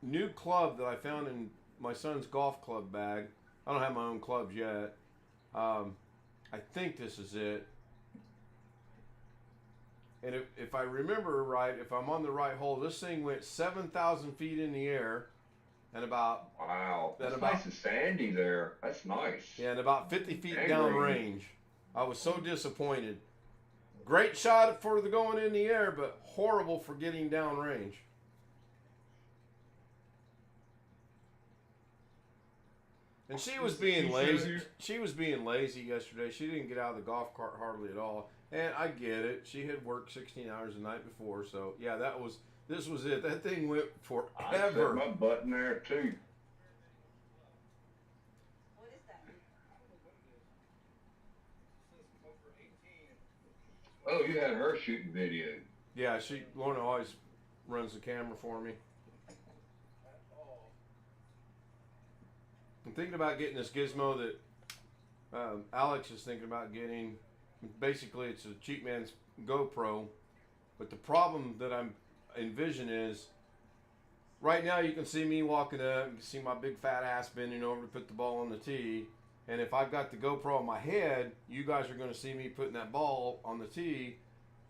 new club that I found in my son's golf club bag. I don't have my own clubs yet. I think this is it. And if I remember right, if I'm on the right hole, this thing went 7,000 feet in the air, and about Wow, that's nice and sandy there. That's nice. yeah, and about 50 feet Dang down range. range. I was so disappointed. Great shot for the going in the air, but horrible for getting down range. And she was being lazy. She was being lazy yesterday. She didn't get out of the golf cart hardly at all. And I get it. She had worked 16 hours the night before, so yeah, this was it. That thing went I set forever. my butt in there too. What is that? Oh, you had her shooting video. Yeah, Lorna always runs the camera for me. I'm thinking about getting this gizmo that Alex is thinking about getting. Basically, it's a cheap man's GoPro, but the problem that I'm envision is right now you can see me walking up, you can see my big fat ass bending over to put the ball on the tee, and if I've got the GoPro on my head, you guys are going to see me putting that ball on the tee,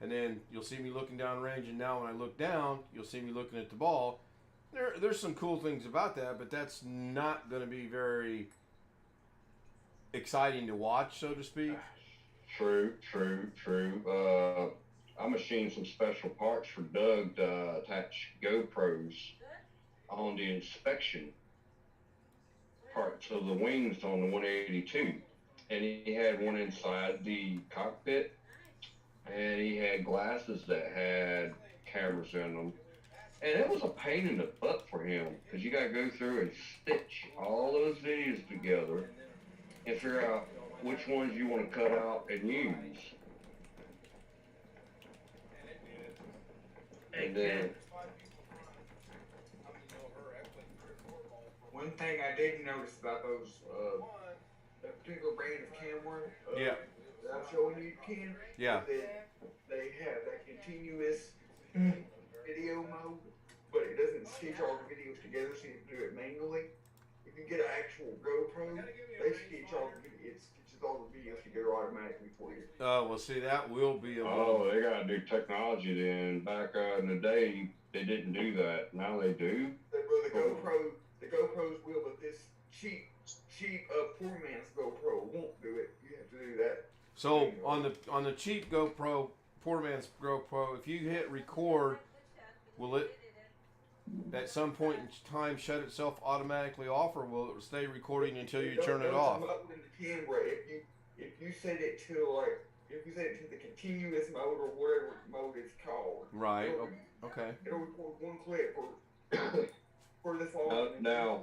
and then you'll see me looking down range, and now when I look down, you'll see me looking at the ball. There's some cool things about that, but that's not going to be very exciting to watch, so to speak. True. I machined some special parts for Doug to attach GoPros on the inspection parts of the wings on the 182. And he had one inside the cockpit, and he had glasses that had cameras in them. And it was a pain in the butt for him, because you got to go through and stitch all those videos together and figure out which ones you want to cut out and use. And then, One thing I did notice about those, that particular brand of camera, Yeah. that I'm showing you, Ken, Yeah. they have that continuous video mode, but it doesn't stitch all the videos together, so you have to do it manually. If you get an actual GoPro, they stitch all the it stitches all the videos together automatically for you. Oh, well, see, that will be a Oh, they gotta do technology then. Back in the day, they didn't do that. Now they do. The GoPros will, but this cheap poor man's GoPro won't do it. You have to do that. So on the cheap GoPro, poor man's GoPro, if you hit record, will it at some point in time shut itself automatically off, or will it stay recording until you turn it off? If you set it to the continuous mode or whatever mode it's called. Right. Okay. It'll record one clip for this long. Now.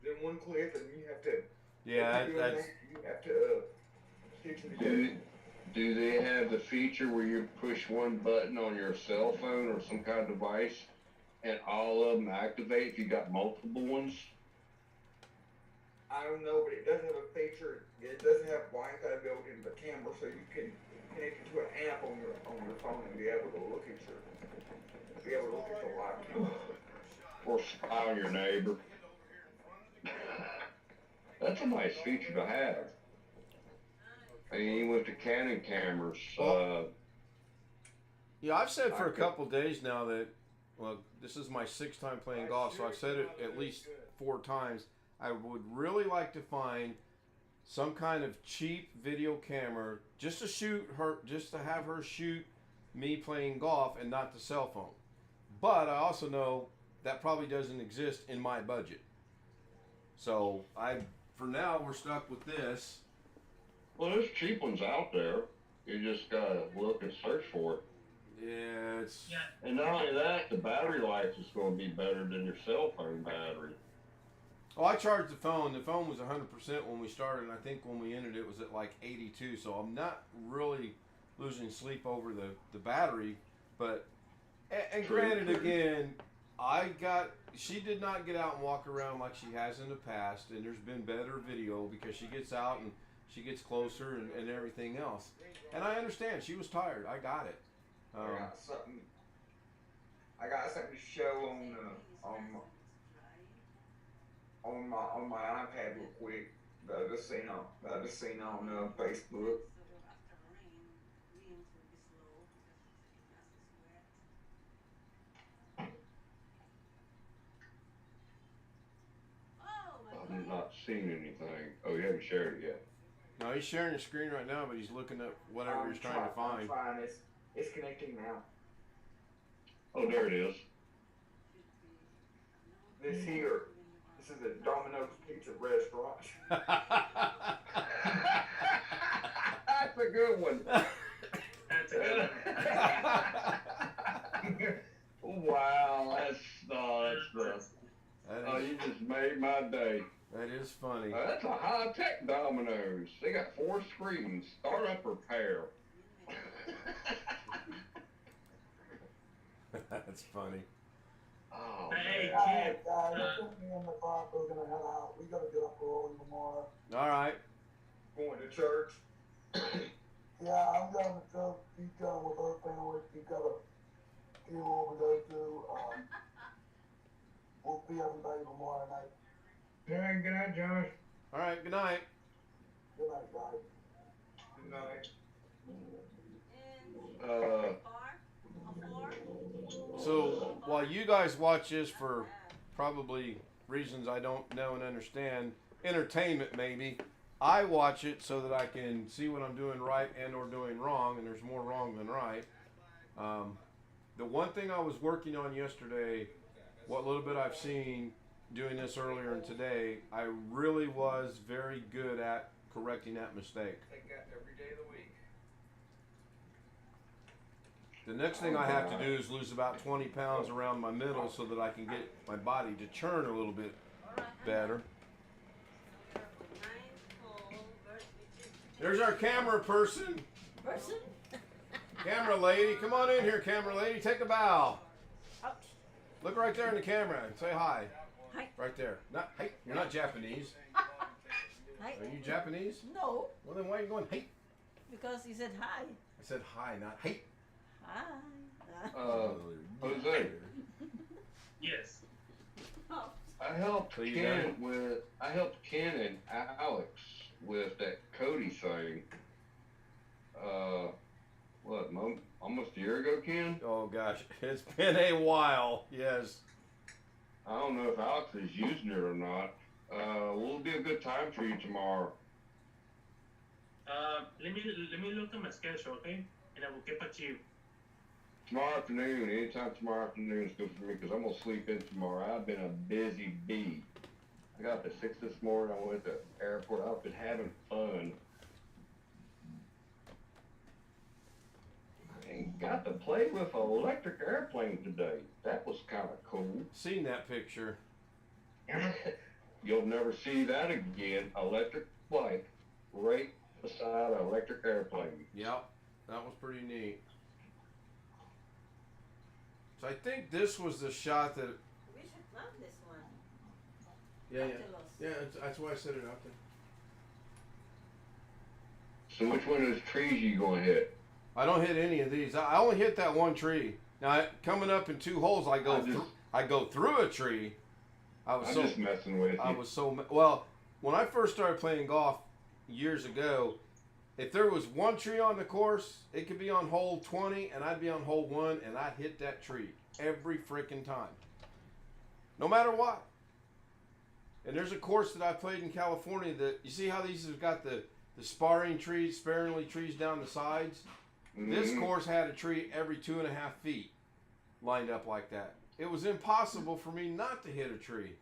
Then one clip, and you have to. Yeah, that's. You have to stitch it together. Do they have the feature where you push one button on your cell phone or some kind of device, and all of them activate if you got multiple ones? I don't know, but it does have a feature. It does have Wi-Fi built into the camera, so you can connect it to an app on your phone and be able to look at the live camera. Or spy on your neighbor. That's a nice feature to have. I mean, even with the Canon cameras. Yeah, I've said for a couple days now that, well, this is my 6th time playing golf, so I've said it at least 4 times. I would really like to find some kind of cheap video camera just to have her shoot me playing golf and not the cell phone. But I also know that probably doesn't exist in my budget. So for now, we're stuck with this. Well, there's cheap ones out there. You just gotta look and search for it. Yeah, it's. And not only that, the battery life is going to be better than your cell phone battery. Oh, I charged the phone. The phone was 100% when we started, and I think when we ended it was at like 82. So I'm not really losing sleep over the battery. But, and granted, again, she did not get out and walk around like she has in the past, and there's been better video because she gets out and she gets closer and everything else. And I understand, she was tired. I got it. I got something to show on my iPad real quick that I just seen on Facebook. I've not seen anything. Oh, you haven't shared it yet. No, he's sharing the screen right now, but he's looking at whatever he's trying to find. It's connecting now. Oh, there it is. This is a Domino's Pizza restaurant. That's a good one. That's a good one. Wow, you just made my day. That is funny. That's a high-tech Domino's. They got 4 screens. Start up or pair. That's funny. Oh, Hey, Alright, kid. guys, put me in the car. We're gonna head out. We gotta get up early tomorrow. All right. Going to church. Yeah, I'm going to go detail with our family. We gotta see what we go to. We'll see everybody tomorrow night. Yeah, good night, Josh. All right. Good night. Good night, guys. Good night. So while you guys watch this for probably reasons I don't know and understand, entertainment maybe, I watch it so that I can see what I'm doing right and or doing wrong, and there's more wrong than right. The one thing I was working on yesterday, what little bit I've seen doing this earlier and today, I really was very good at correcting that mistake. Take that every day of the week. The next thing I have to do is lose about 20 pounds around my middle so that I can get my body to churn a little bit better. There's our camera person. Camera lady. Come on in here, camera lady. Take a bow. Look right there in the camera and say hi. Hi. Right there. Not hey. You're not Japanese. Hi. Are you Japanese? No, Well, then why are you going hey? because he said hi. I said hi, not hey. Hi. Jose, Yes. Oh, I helped So you Ken and Alex with that Cody thing. Almost a year ago, Ken? Oh gosh, it's been a while. Yes. I don't know if Alex is using it or not. Will it be a good time for you tomorrow? Let me look at my schedule, okay? And I will get back to you. Tomorrow afternoon, anytime tomorrow afternoon is good for me because I'm going to sleep in tomorrow. I've been a busy bee. I got up at 6 this morning. I went to the airport. I've been having fun. And got to play with an electric airplane today. That was kind of cool. Seen that picture. You'll never see that again. Electric flight right beside an electric airplane. Yep, that was pretty neat. So I think this was the shot that. we should plan this one. Yeah, yeah, Tell us. yeah. That's why I set it out there. So which one of those trees you gonna hit? I don't hit any of these. I only hit that one tree. Now coming up in 2 holes, I go through a tree. I'm just messing with you. Well. When I first started playing golf years ago, if there was one tree on the course, it could be on hole 20, and I'd be on hole 1, and I'd hit that tree every freaking time, no matter what. And there's a course that I played in California that you see how these have got the sparingly trees down the sides. Mm-hmm. This course had a tree every 2.5 feet lined up like that. It was impossible for me not to hit a tree.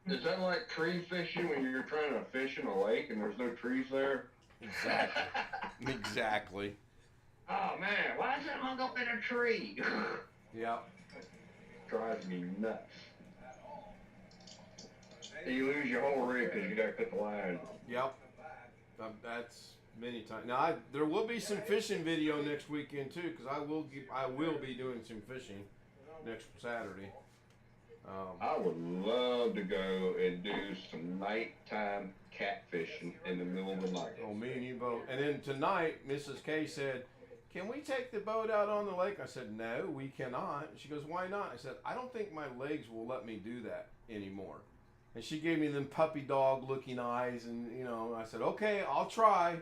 Is that like tree fishing when you're trying to fish in a lake and there's no trees there? Exactly. Exactly. Oh man, why is it hung up in a tree? Yeah. Drives me nuts. You lose your whole rig because you got to cut the line. Yep. That's many times. Now there will be some fishing video next weekend too, because I will be doing some fishing next Saturday. I would love to go and do some nighttime catfishing in the middle of the night. Oh, me and you both. And then tonight, Mrs. K said, "Can we take the boat out on the lake?" I said, "No, we cannot." She goes, "Why not?" I said, "I don't think my legs will let me do that anymore." And she gave me them puppy dog looking eyes, and I said, "Okay, I'll try."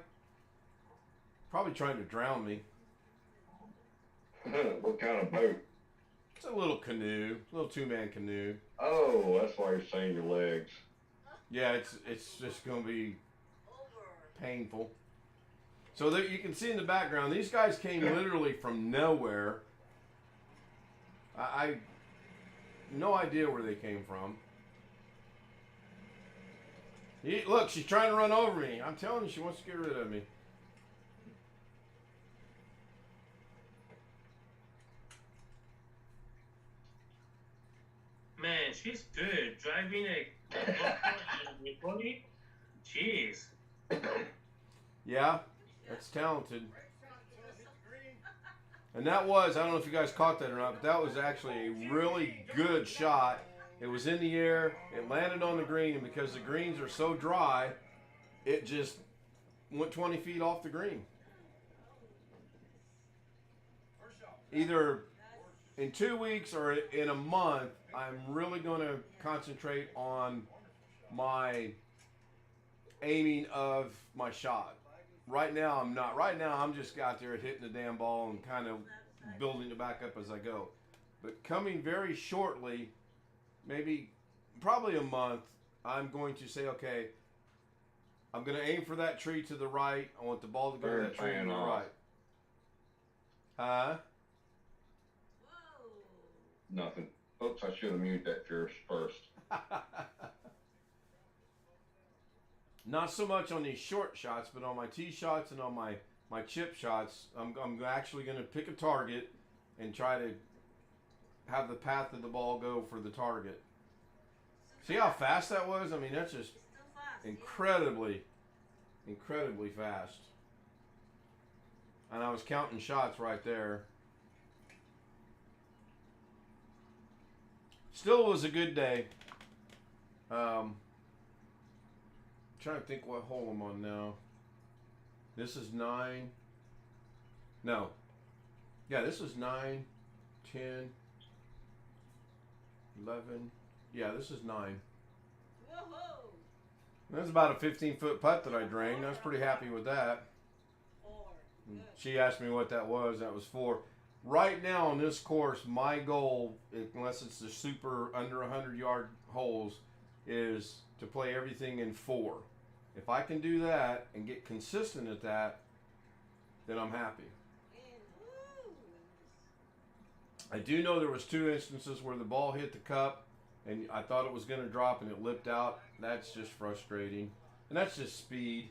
Probably trying to drown me. What kind of boat? It's a little canoe, little 2-man canoe. Oh, that's why you're saying your legs. Yeah, it's just gonna be painful. So there, you can see in the background, these guys came literally from nowhere. I no idea where they came from. Look, she's trying to run over me. I'm telling you, she wants to get rid of me. Man, she's good. Driving a jeez. Yeah, that's talented. And that was, I don't know if you guys caught that or not, but that was actually a really good shot. It was in the air, it landed on the green, and because the greens are so dry, it just went 20 feet off the green. Either in 2 weeks or in a month, I'm really going to concentrate on my aiming of my shot. Right now, I'm not. Right now, I'm just out there hitting the damn ball and kind of building it back up as I go. But coming very shortly, probably a month, I'm going to say, okay, I'm going to aim for that tree to the right. I want the ball to go to that tree to the right. Huh? Nothing. Oops, I should have muted that first. Not so much on these short shots, but on my tee shots and on my chip shots, I'm actually going to pick a target and try to have the path of the ball go for the target. See how fast that was? I mean, that's just incredibly fast. And I was counting shots right there. Still was a good day. Trying to think what hole I'm on now. This is 9. No. Yeah, this is 9, 10, 11. Yeah, this is 9. Whoa! That's about a 15-foot putt that I drained. I was pretty happy with that. She asked me what that was. That was 4. Right now on this course, my goal, unless it's the super under 100-yard holes, is to play everything in 4. If I can do that and get consistent at that, then I'm happy. I do know there was 2 instances where the ball hit the cup and I thought it was going to drop and it lipped out. That's just frustrating. And that's just speed.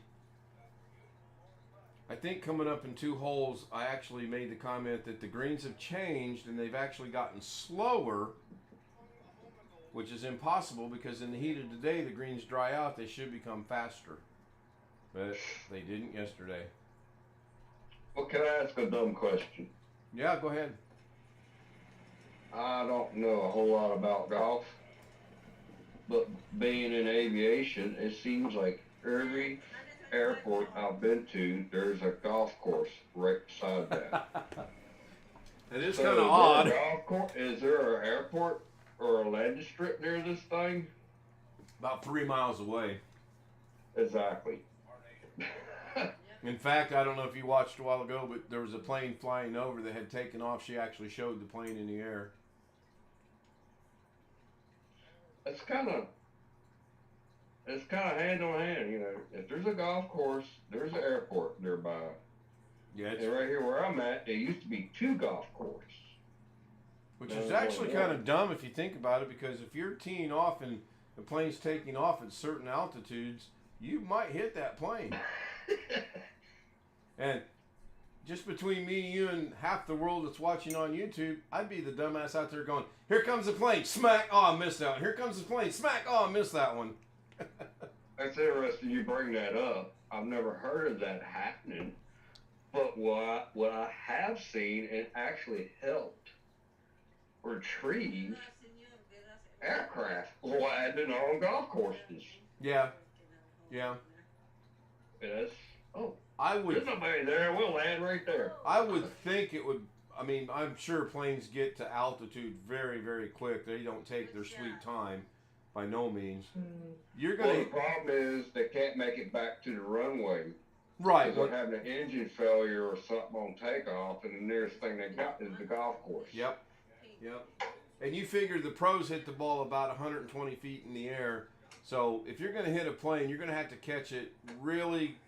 I think coming up in 2 holes, I actually made the comment that the greens have changed and they've actually gotten slower, which is impossible because in the heat of the day, the greens dry out. They should become faster. But they didn't yesterday. Well, can I ask a dumb question? Yeah, go ahead. I don't know a whole lot about golf, but being in aviation, it seems like every airport I've been to, there's a golf course right beside that. It is So kind of odd. Is there an airport or a landing strip near this thing? About 3 miles away. Exactly. In fact, I don't know if you watched a while ago, but there was a plane flying over that had taken off. She actually showed the plane in the air. It's kind of hand on hand, you know. If there's a golf course, there's an airport nearby. Yeah, And right here where I'm at, there used to be 2 golf courses. which is actually kind of dumb if you think about it, because if you're teeing off and the plane's taking off at certain altitudes, you might hit that plane. And just between me, you, and half the world that's watching on YouTube, I'd be the dumbass out there going, here comes the plane, smack, oh, I missed that one. Here comes the plane, smack, oh, I missed that one. That's interesting you bring that up. I've never heard of that happening. But what I have seen and actually helped retrieve aircraft landing on golf courses. Yeah. Yeah. Yes. Oh, there's nobody there. We'll land right there. I would think it would. I mean, I'm sure planes get to altitude very, very quick. They don't take their sweet time, by no means. You're gonna. Well, the problem is they can't make it back to the runway. Right. They're having an engine failure or something on takeoff, and the nearest thing they got is the golf course. Yep. Yep. And you figure the pros hit the ball about 120 feet in the air. So if you're going to hit a plane, you're going to have to catch it really,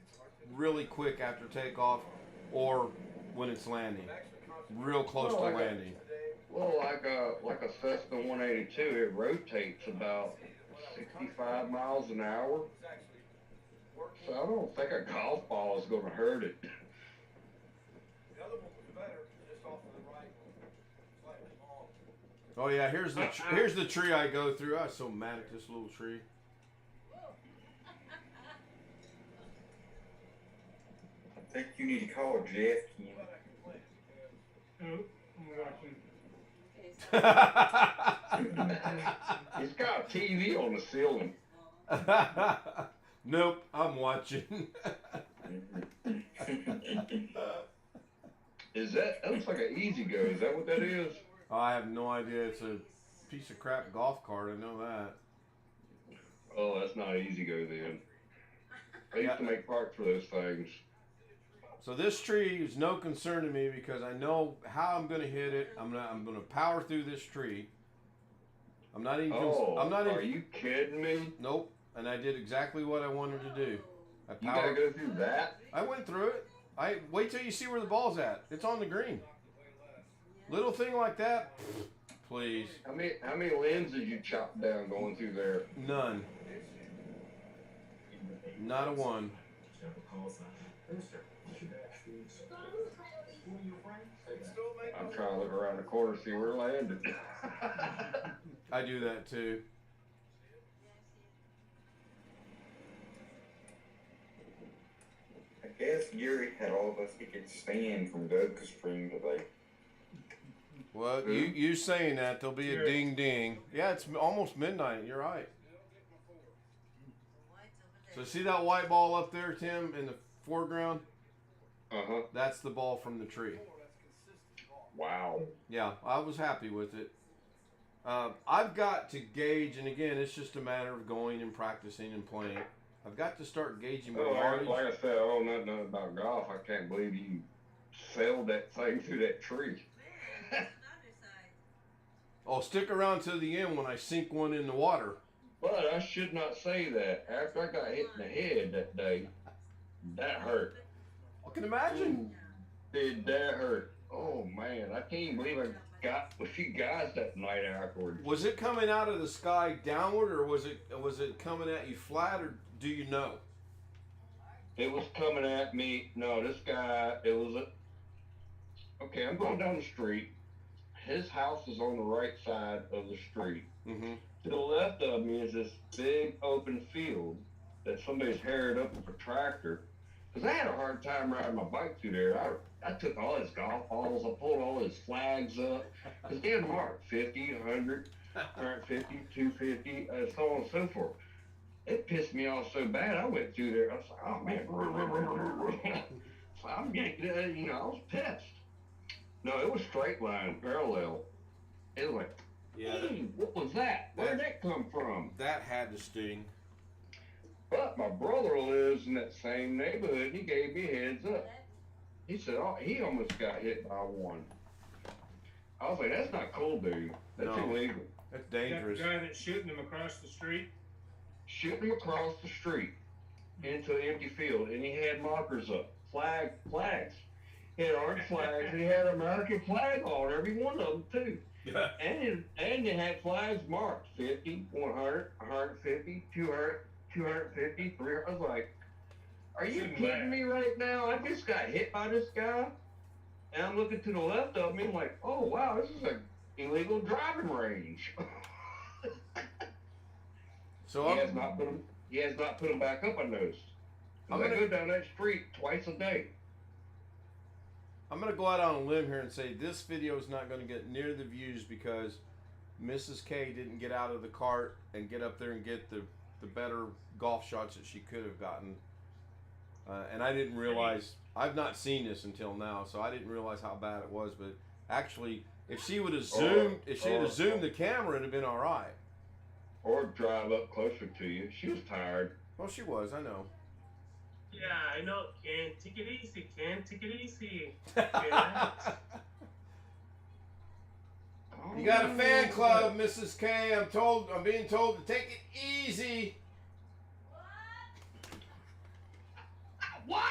really quick after takeoff, or when it's landing, real close to landing. Like a Cessna 182, it rotates about 65 miles an hour. So I don't think a golf ball is going to hurt it. The other one was better, just off to the right, slightly long. Oh yeah, here's the tree I go through. I was so mad at this little tree. I think you need to call Jeff, Kim. Oh, I'm watching. He's got a TV on the ceiling. Nope, I'm watching. That looks like an Easy Go. Is that what that is? I have no idea. It's a piece of crap golf cart. I know that. Oh, that's not an Easy Go then. I used to make parts for those things. So this tree is no concern to me because I know how I'm going to hit it. I'm going to power through this tree. I'm not even. Are you kidding me? Nope. And I did exactly what I wanted to do. You gotta go through that? I went through it. Wait till you see where the ball's at. It's on the green. Little thing like that, please. How many limbs did you chop down going through there? None. Not a one. I'm trying to look around the corner to see where it landed. I do that too. I guess Gary had all of us he could stand from Doug's stream today. Well, you saying that, there'll be a ding ding. Yeah, it's almost midnight. You're right. So see that white ball up there, Tim, in the foreground? Uh-huh. That's the ball from the tree. Wow. Yeah, I was happy with it. I've got to gauge, and again, it's just a matter of going and practicing and playing. I've got to start gauging my yardage. Like I said, I don't know nothing about golf. I can't believe you sailed that thing through that tree. Oh, stick around to the end when I sink one in the water. But I should not say that. After I got hit in the head that day, that hurt. I can imagine. Did that hurt? Oh man, I can't even believe I got with you guys that night afterwards. Was it coming out of the sky downward, or was it coming at you flat, or do you know? It was coming at me. No, this guy. It was okay. I'm going down the street. His house is on the right side of the street. Mm-hmm. To the left of me is this big open field that somebody's harrowed up with a tractor. Because I had a hard time riding my bike through there. I took all his golf balls, I pulled all his flags up. Because they had marked 50, 100, 150, 250, so on and so forth. It pissed me off so bad, I went through there. I was like, oh man. So I'm getting, I was pissed. No, it was straight line, parallel. It was like, hey, what was that? Where did that come from? That had to sting. But my brother lives in that same neighborhood, and he gave me a heads up. He said, oh, he almost got hit by one. I was like, that's not cool, dude. That's illegal. That's dangerous. That guy that's shooting him across the street? Shooting him across the street into an empty field, and he had markers up. Flags. He had orange flags, and he had an American flag on every one of them, too. Yeah. And they had flags marked 50, 100, 150, 200, 250, 300. I was like, are you kidding me right now? I just got hit by this guy, and I'm looking to the left of me, like, oh, wow, this is an illegal driving range. So he has not put them back up, I noticed. I go down that street twice a day. I'm going to go out on a limb here and say this video is not going to get near the views because Mrs. K didn't get out of the cart and get up there and get the better golf shots that she could have gotten. And I didn't realize, I've not seen this until now, so I didn't realize how bad it was. But actually, if she would have zoomed, zoomed the camera, it'd have been all right. Or drive up closer to you. She was tired. Well, she was, I know. Yeah, I know. Ken, take it easy. Ken, take it easy. You got a fan club, Mrs. K. I'm being told to take it easy. What?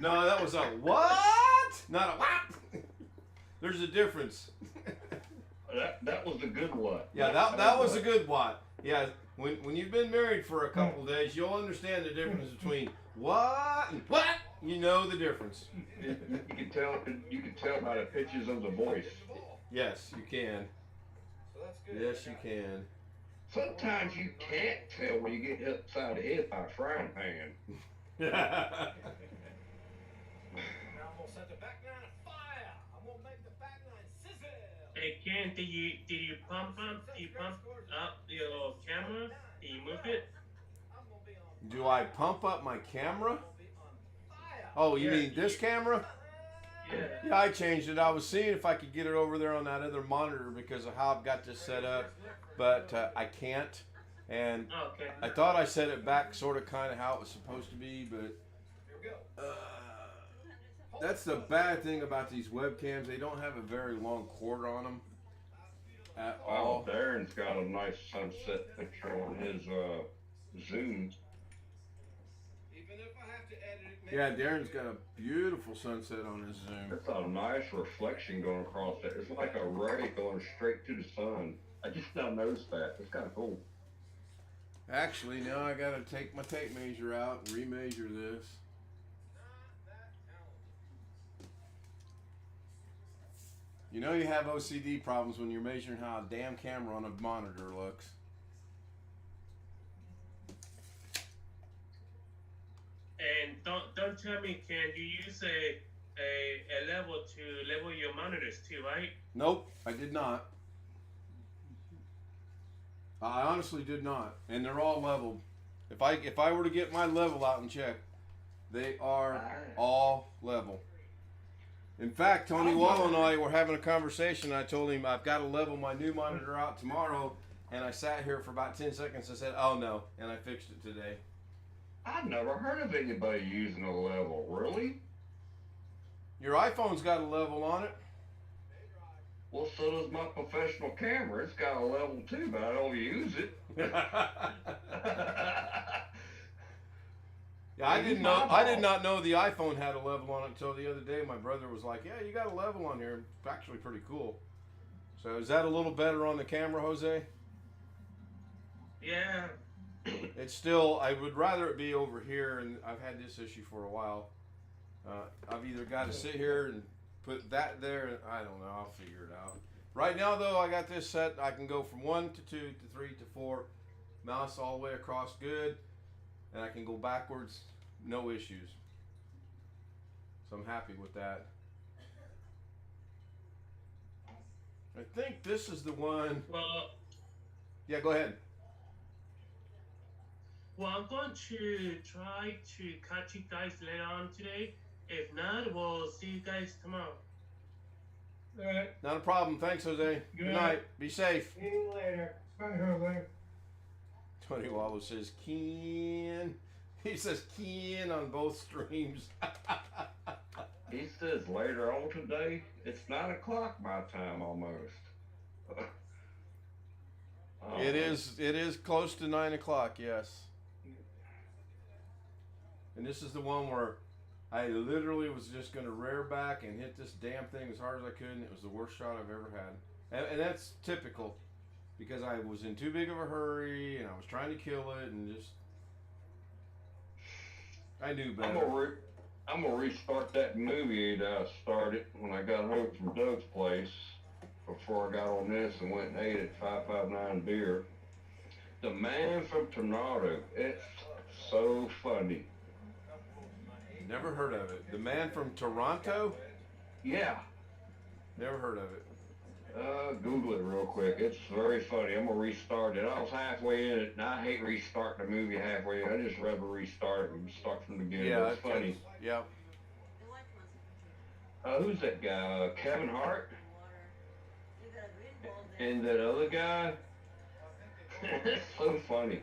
No, that was a what? Not a what? There's a difference. That was a good what? Yeah, that was a good what. Yeah, when you've been married for a couple of days, you'll understand the difference between what and what. You know the difference. You can tell by the pitches of the voice. Yes, you can. Yes, you can. Sometimes you can't tell when you get hit upside the head by a frying pan. Now I'm gonna set the back nine afire. I'm gonna make the back nine sizzle. Hey Ken, did you pump up your camera? Did you move it? Do I pump up my camera? Oh, you mean this camera? Yeah. Yeah, I changed it. I was seeing if I could get it over there on that other monitor because of how I've got this set up, but I can't. And Okay. I thought I set it back sort of kind of how it was supposed to be, but that's the bad thing about these webcams. They don't have a very long cord on them at all. Oh, Darren's got a nice sunset picture on his Zoom. Yeah, Darren's got a beautiful sunset on his Zoom. It's a nice reflection going across it. It's like a ray going straight to the sun. I just now noticed that. It's kind of cool. Actually, now I gotta take my tape measure out and remeasure this. You know you have OCD problems when you're measuring how a damn camera on a monitor looks. And don't tell me, Ken, you use a level to level your monitors too, right? Nope, I did not. I honestly did not, and they're all leveled. If I were to get my level out and check, they are all level. In fact, Tony Wall and I were having a conversation. I told him I've got to level my new monitor out tomorrow, and I sat here for about 10 seconds and said, "Oh no," and I fixed it today. I've never heard of anybody using a level. Really? Your iPhone's got a level on it. Well, so does my professional camera. It's got a level too, but I don't use it. Yeah, I didn't know. I did not know the iPhone had a level on it until the other day. My brother was like, "Yeah, you got a level on here. It's actually pretty cool." So is that a little better on the camera, Jose? Yeah. It's still. I would rather it be over here, and I've had this issue for a while. I've either got to sit here and put that there, and I don't know. I'll figure it out. Right now, though, I got this set. I can go from 1 to 2 to 3 to 4, mouse all the way across, good. And I can go backwards, no issues. So I'm happy with that. I think this is the one. Well, Yeah, go ahead. well, I'm going to try to catch you guys later on today. If not, we'll see you guys tomorrow. All right. Not a problem. Thanks, Jose. Good night. Be safe. See you later. Bye, Jose. Tony Wallow says Ken. He says Ken on both streams. He says later on today, it's 9 o'clock my time almost. It is close to 9 o'clock, yes. And this is the one where I literally was just going to rear back and hit this damn thing as hard as I could, and it was the worst shot I've ever had. And that's typical, because I was in too big of a hurry, and I was trying to kill it, and just... I knew better. I'm gonna restart that movie that I started when I got home from Doug's place before I got on this and went and ate at 559 Beer. The Man from Tornado. It's so funny. Never heard of it. The Man from Toronto? Yeah. Never heard of it. Google it real quick. It's very funny. I'm gonna restart it. I was halfway in it, and I hate restarting the movie halfway in. I just rather restart it and start from the beginning. Yeah, it's funny. Yeah. Who's that guy? Kevin Hart? And that other guy? It's so funny.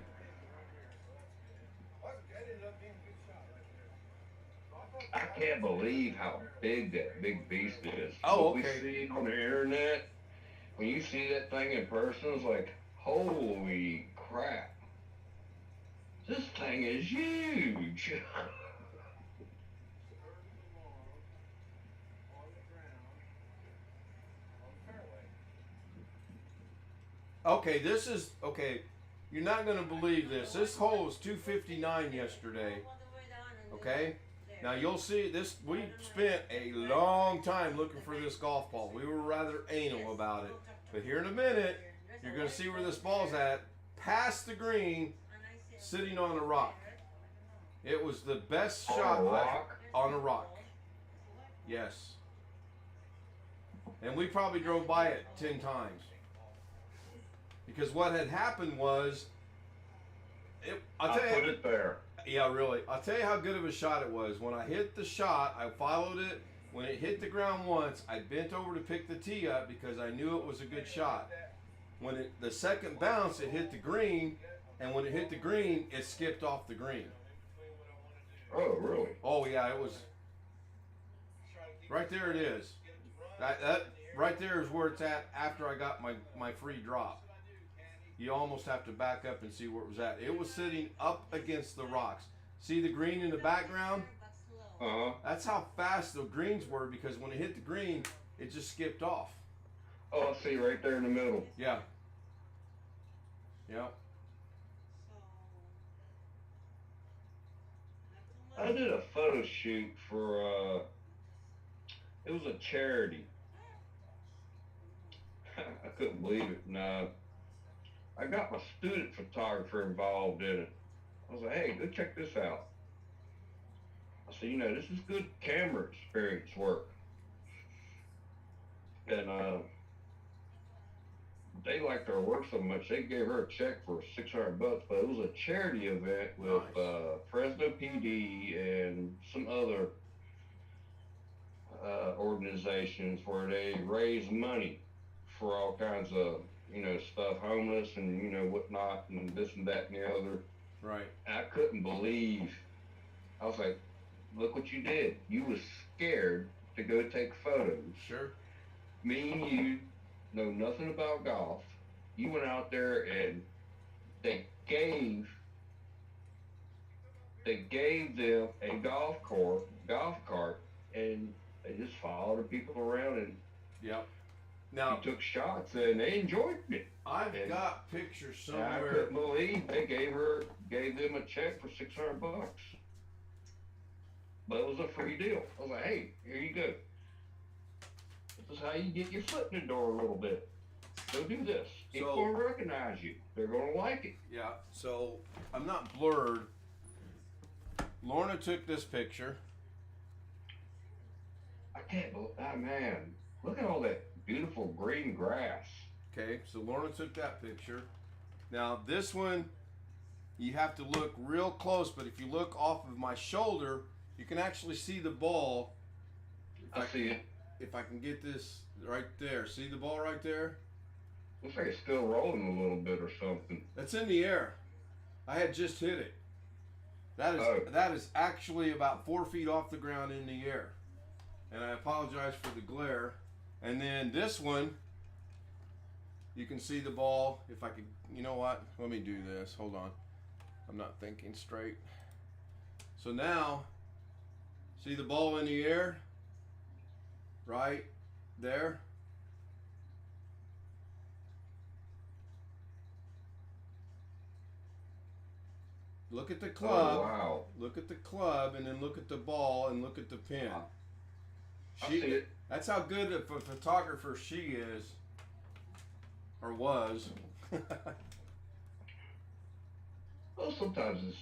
I can't believe how big that big beast is. Oh, What okay. we see on the internet, when you see that thing in person, it's like, holy crap. This thing is huge. Okay, this is... Okay, you're not going to believe this. This hole was 259 yesterday. Okay? Now you'll see this. We spent a long time looking for this golf ball. We were rather anal about it. But here in a minute, you're going to see where this ball's at. Past the green, sitting on a rock. It was the best shot on a rock. Yes. And we probably drove by it 10 times. Because what had happened was, I'll tell you, put it there. Yeah, really. I'll tell you how good of a shot it was. When I hit the shot, I followed it. When it hit the ground once, I bent over to pick the tee up because I knew it was a good shot. When the second bounce, it hit the green, and when it hit the green, it skipped off the green. Oh, really? Oh, yeah, it was. Right there it is. That right there is where it's at after I got my free drop. You almost have to back up and see where it was at. It was sitting up against the rocks. See the green in the background? Uh-huh. That's how fast the greens were, because when it hit the green, it just skipped off. Oh, I see right there in the middle. Yeah. Yeah. I did a photo shoot for, it was a charity. I couldn't believe it. And, I got my student photographer involved in it. I was like, hey, go check this out. I said, this is good camera experience work. And they liked her work so much, they gave her a check for $600, but it was a charity event with Fresno PD and some other organizations where they raise money for all kinds of, stuff, homeless and, whatnot, and this and that and the other. Right. And I couldn't believe, I was like, look what you did. You was scared to go take photos. Sure. Me and you know nothing about golf. You went out there and they gave them a golf cart, and they just followed the people around and yep. Now took shots, and they enjoyed it. I've got pictures somewhere. I couldn't believe they gave them a check for $600. But it was a free deal. I was like, hey, here you go. This is how you get your foot in the door a little bit. Go do this. People will recognize you. They're going to like it. Yeah. So I'm not blurred. Lorna took this picture. I can't believe, man, look at all that beautiful green grass. Okay, so Lorna took that picture. Now this one, you have to look real close, but if you look off of my shoulder, you can actually see the ball. I see it. If I can get this right there. See the ball right there? Looks like it's still rolling a little bit or something. That's in the air. I had just hit it. That is actually about 4 feet off the ground in the air. And I apologize for the glare. And then this one, you can see the ball. If I could, you know what? Let me do this. Hold on. I'm not thinking straight. So now, see the ball in the air? Right there. Look at the club. Oh, wow. Look at the club, and then look at the ball, and look at the pin. I see it. That's how good of a photographer she is, or was. Well, sometimes it's,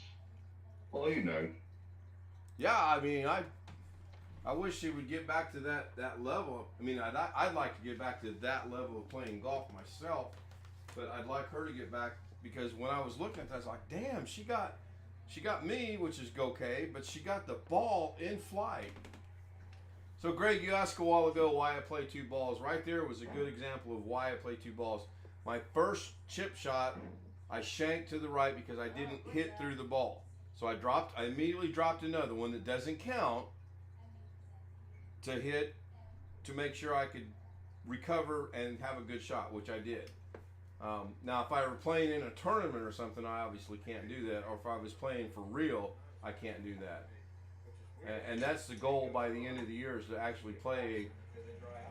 Yeah, I mean, I wish she would get back to that level. I mean, I'd like to get back to that level of playing golf myself, but I'd like her to get back, because when I was looking at that, I was like, damn, she got me, which is okay, but she got the ball in flight. So Greg, you asked a while ago why I play two balls. Right there was a good example of why I play two balls. My first chip shot, I shanked to the right because I didn't hit through the ball. So I immediately dropped another one that doesn't count to hit, to make sure I could recover and have a good shot, which I did. Now, if I were playing in a tournament or something, I obviously can't do that. Or if I was playing for real, I can't do that. And that's the goal by the end of the year, is to actually play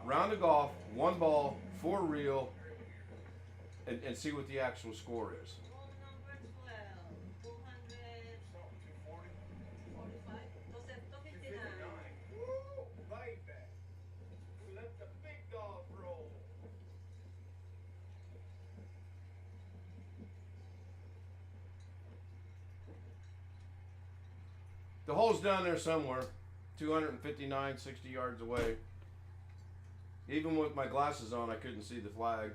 a round of golf, one ball, for real, and see what the actual score is. The hole's down there somewhere, 259, 60 yards away. Even with my glasses on, I couldn't see the flag.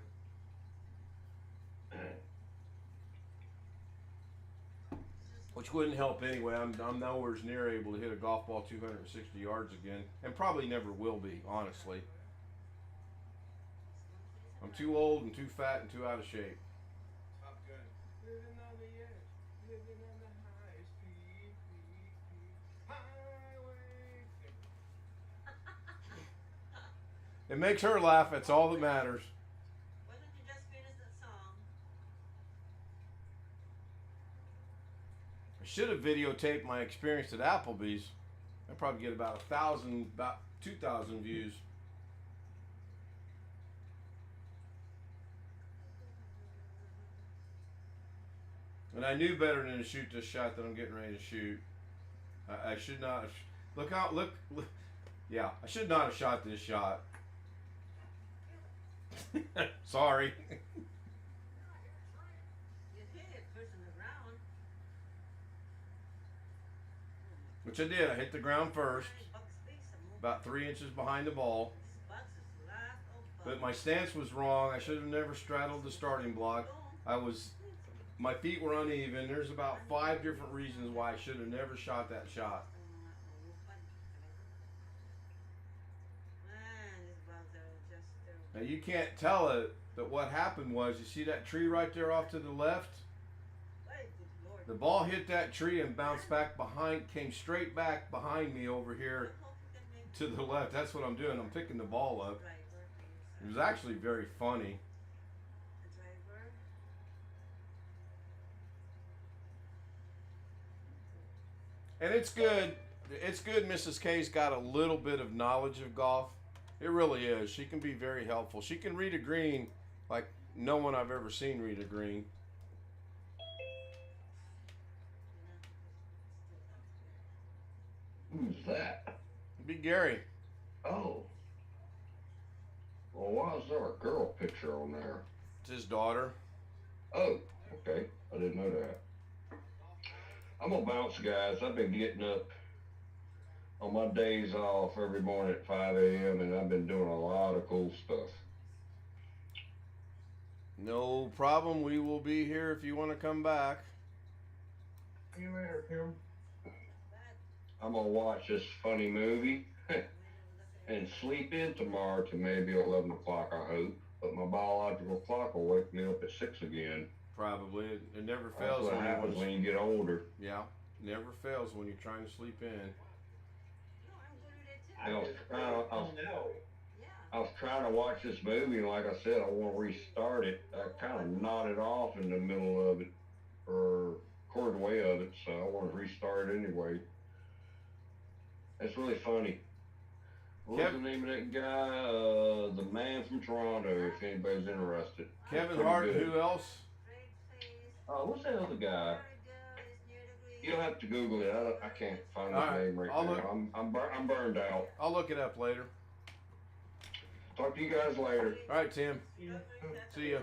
Which wouldn't help anyway. I'm nowhere near able to hit a golf ball 260 yards again, and probably never will be, honestly. I'm too old and too fat and too out of shape. It makes her laugh. That's all that matters. Why don't you just finish that song? I should have videotaped my experience at Applebee's. I'd probably get about 2,000 views. And I knew better than to shoot this shot that I'm getting ready to shoot. I should not have. Look. Yeah, I should not have shot this shot. Sorry. You hit it first in the round. which I did. I hit the ground first, about 3 inches behind the ball. But my stance was wrong. I should have never straddled the starting block. My feet were uneven. There's about 5 different reasons why I should have never shot that shot. Now you can't tell it, but what happened was, you see that tree right there off to the left? The ball hit that tree and bounced back behind, came straight back behind me over here to the left. That's what I'm doing. I'm picking the ball up. It was actually very funny. And it's good. It's good Mrs. K's got a little bit of knowledge of golf. It really is. She can be very helpful. She can read a green like no one I've ever seen read a green. Who's that? It'd be Gary. Oh. Well, why is there a girl picture on there? It's his daughter. Oh, okay. I didn't know that. I'm gonna bounce, guys. I've been getting up on my days off every morning at 5 a.m. and I've been doing a lot of cool stuff. No problem. We will be here if you want to come back. See you later, Tim. I'm gonna watch this funny movie and sleep in tomorrow to maybe 11 o'clock, I hope. But my biological clock will wake me up at 6 again. Probably. It never That's fails what happens when you get older. Yeah, never fails when you're trying to sleep in. I was trying to watch this movie, and like I said, I want to restart it. I kind of nodded off in the middle of it, or quarter way of it, so I want to restart it anyway. It's really funny. What's the name of that guy? The Man from Toronto, if anybody's interested. Kevin Hart, good. who else? What's that other guy? You'll have to Google it. I can't find his name right now. I'm burned out. I'll look it up later. Talk to you guys later. All right, Tim. See ya.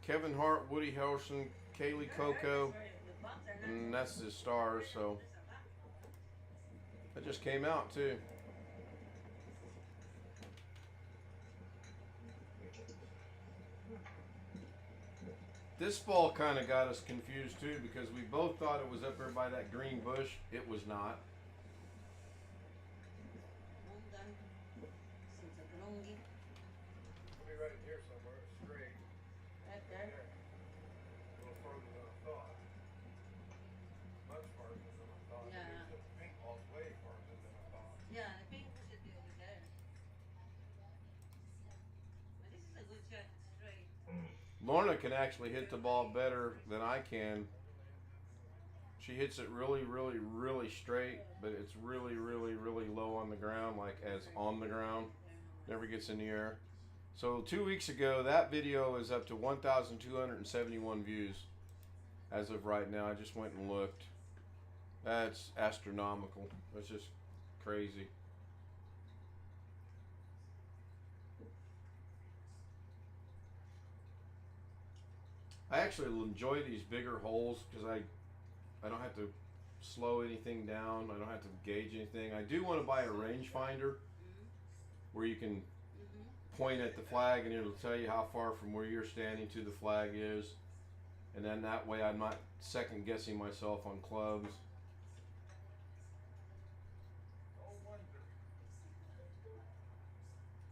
Kevin Hart, Woody Harrelson, Kaylee Coco, and that's the stars. So that just came out too. This fall kind of got us confused too, because we both thought it was up there by that green bush. It was not. It'll be right in here somewhere, straight. Right there. There. A little further than I thought. Much farther than I thought. Yeah. The pink ball's way farther than I thought. Yeah, I think we should be over there. But this is a good shot, straight. Lorna can actually hit the ball better than I can. She hits it really, really, really straight, but it's really, really, really low on the ground, like as on the ground. Never gets in the air. So 2 weeks ago, that video is up to 1,271 views as of right now. I just went and looked. That's astronomical. That's just crazy. I actually enjoy these bigger holes because I don't have to slow anything down. I don't have to gauge anything. I do want to buy a rangefinder where you can point at the flag and it'll tell you how far from where you're standing to the flag is. And then that way I'm not second guessing myself on clubs.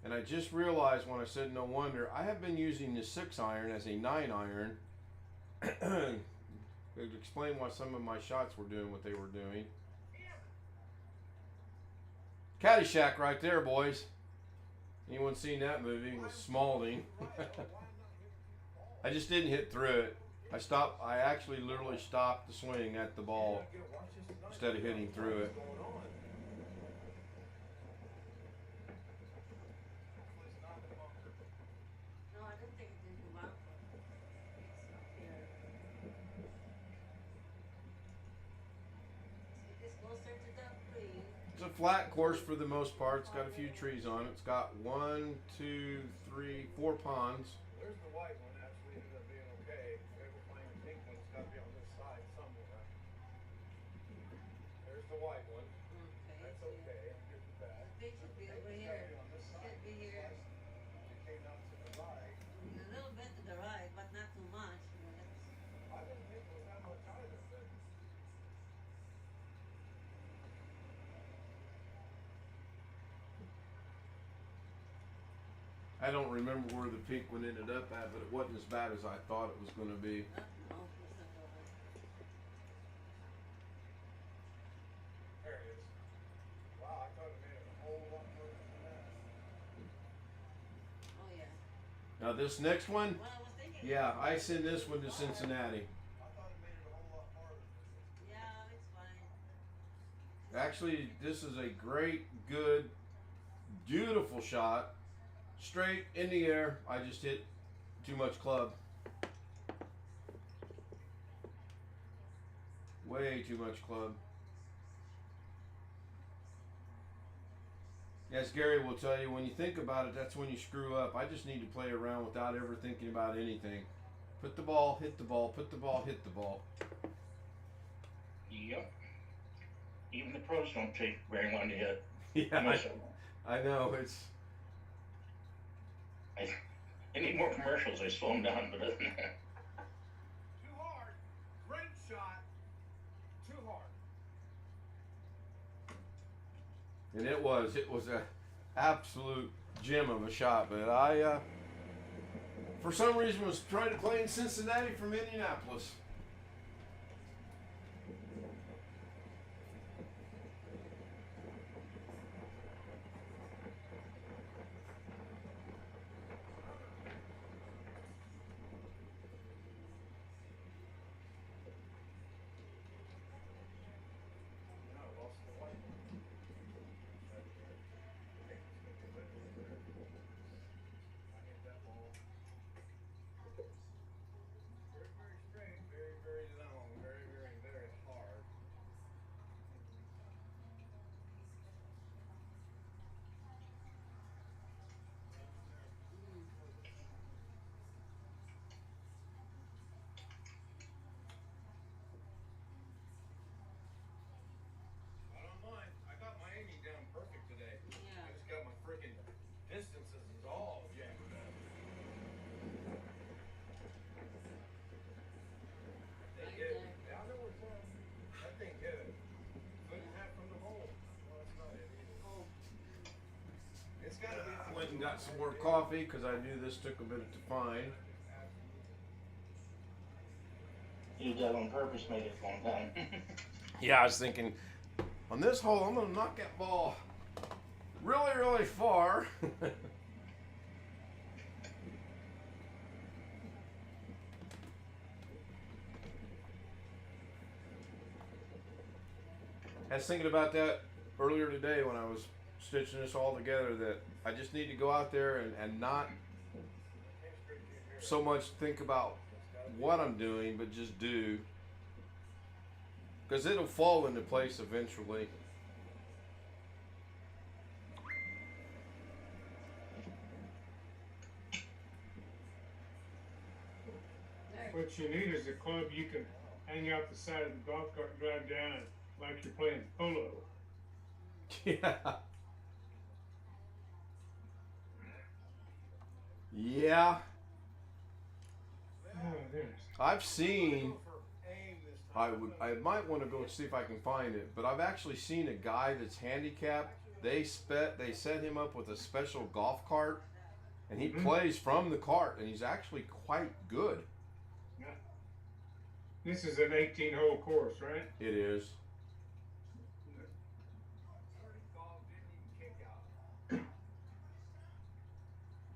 And I just realized when I said no wonder, I have been using the 6-iron as a 9-iron. It would explain why some of my shots were doing what they were doing. Caddyshack right there, boys. Anyone seen that movie with Smalding? I just didn't hit through it. I actually literally stopped the swing at the ball instead of hitting through it. No, I don't think it did the bunker. It's up here. It is closer to the tree. It's a flat course for the most part. It's got a few trees on it. It's got 1, 2, 3, 4 ponds. there's the white one. Actually ended up being okay. Maybe we'll find the pink one. It's got to be on this side somewhere. There's the white one. Okay. That's okay. I'm good with that. The pink should be Pink over one's here. gotta be on this It side. should be This here. slice, it came out to the right. A little bit to the right, but not too much. You know, that's, I didn't think it was that much either, but I don't remember where the pink one ended up at, but it wasn't as bad as I thought it was going to be. no, it's not the right. there it is. Wow, I thought it made it a whole lot further than that. Oh yeah. Now this next one, Well, I was thinking. yeah, I send this one to Cincinnati. I thought it made it a whole lot farther. Yeah, it's fine. Actually, this is a great, good, beautiful shot. Straight in the air. I just hit too much club. Way too much club. As Gary will tell you, when you think about it, that's when you screw up. I just need to play around without ever thinking about anything. Put the ball, hit the ball, put the ball, hit the ball. Yep. Even the pros don't take very long to hit. Yeah, Most of them. I know. It's They need more commercials. They slow them down, but other than that. Too hard. Great shot. Too hard. and it was a absolute gem of a shot. But I for some reason was trying to play in Cincinnati from Indianapolis. No, I lost the white one. I hit that ball. Very, very straight, very, very long, very, very, very hard. I don't mind. I got my aiming down perfect today. Yeah. I just got my freaking distances is all jammed up. That thing hit. Yeah, I know where it's at. That thing hit it. Foot and a half from the hole. Well, that's not it either. Oh. It's gotta be. I went and got some more coffee because I knew this took a minute to find. You did that on purpose, made it a long time. Yeah, I was thinking, on this hole, I'm going to knock that ball really, really far. I was thinking about that earlier today when I was stitching this all together, that I just need to go out there and not so much think about what I'm doing, but just do. Because it'll fall into place eventually. There. What you need is a club you can hang out the side of the golf cart and drive down it like you're playing polo. Yeah. Yeah. Oh, there's. I've seen. I might want to go see if I can find it, but I've actually seen a guy that's handicapped. They set him up with a special golf cart, and he plays from the cart, and he's actually quite good. Yeah. This is an 18-hole course, right? It is.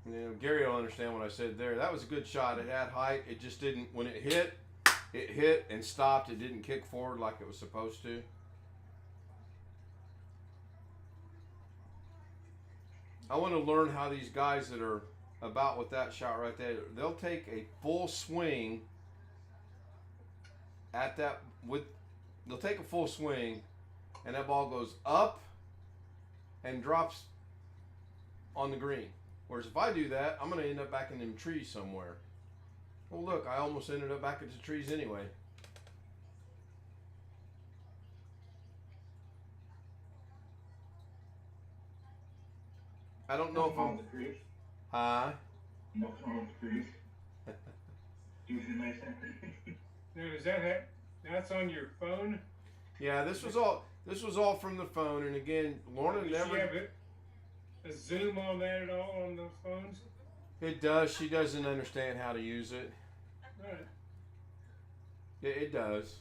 You know, Gary will understand what I said there. That was a good shot. It had height. It just didn't. When it hit and stopped. It didn't kick forward like it was supposed to. I want to learn how these guys that are about with that shot right there, they'll take a full swing at that they'll take a full swing and that ball goes up and drops on the green Whereas if I do that, I'm gonna end up back in them trees somewhere. Well, look, I almost ended up back at the trees anyway. I don't know if I'm. Huh? Now, is that that's on your phone? Yeah, this was all from the phone, and again, Lorna Does never. she have a zoom on that at all on those phones? It does. She doesn't understand how to use it. Right. It does.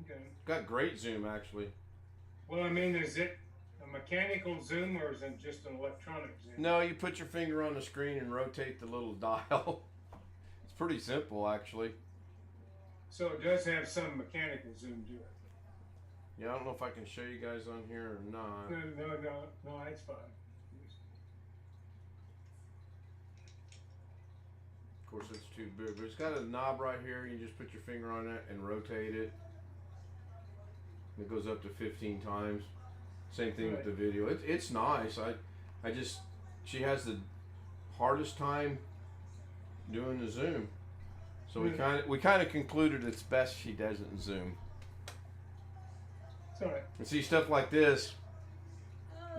Okay. Got great zoom actually. Well, I mean, is it a mechanical zoom or is it just an electronic zoom? No, you put your finger on the screen and rotate the little dial. It's pretty simple actually. So it does have some mechanical zoom to it. Yeah, I don't know if I can show you guys on here or not. No, that's fine. Of course, it's too big, but it's got a knob right here. You just put your finger on it and rotate it. It goes up to 15 times. Same thing with the video. It's nice. I just, she has the hardest time doing the zoom. So we kind of concluded it's best she doesn't zoom. It's all right. And see stuff like this,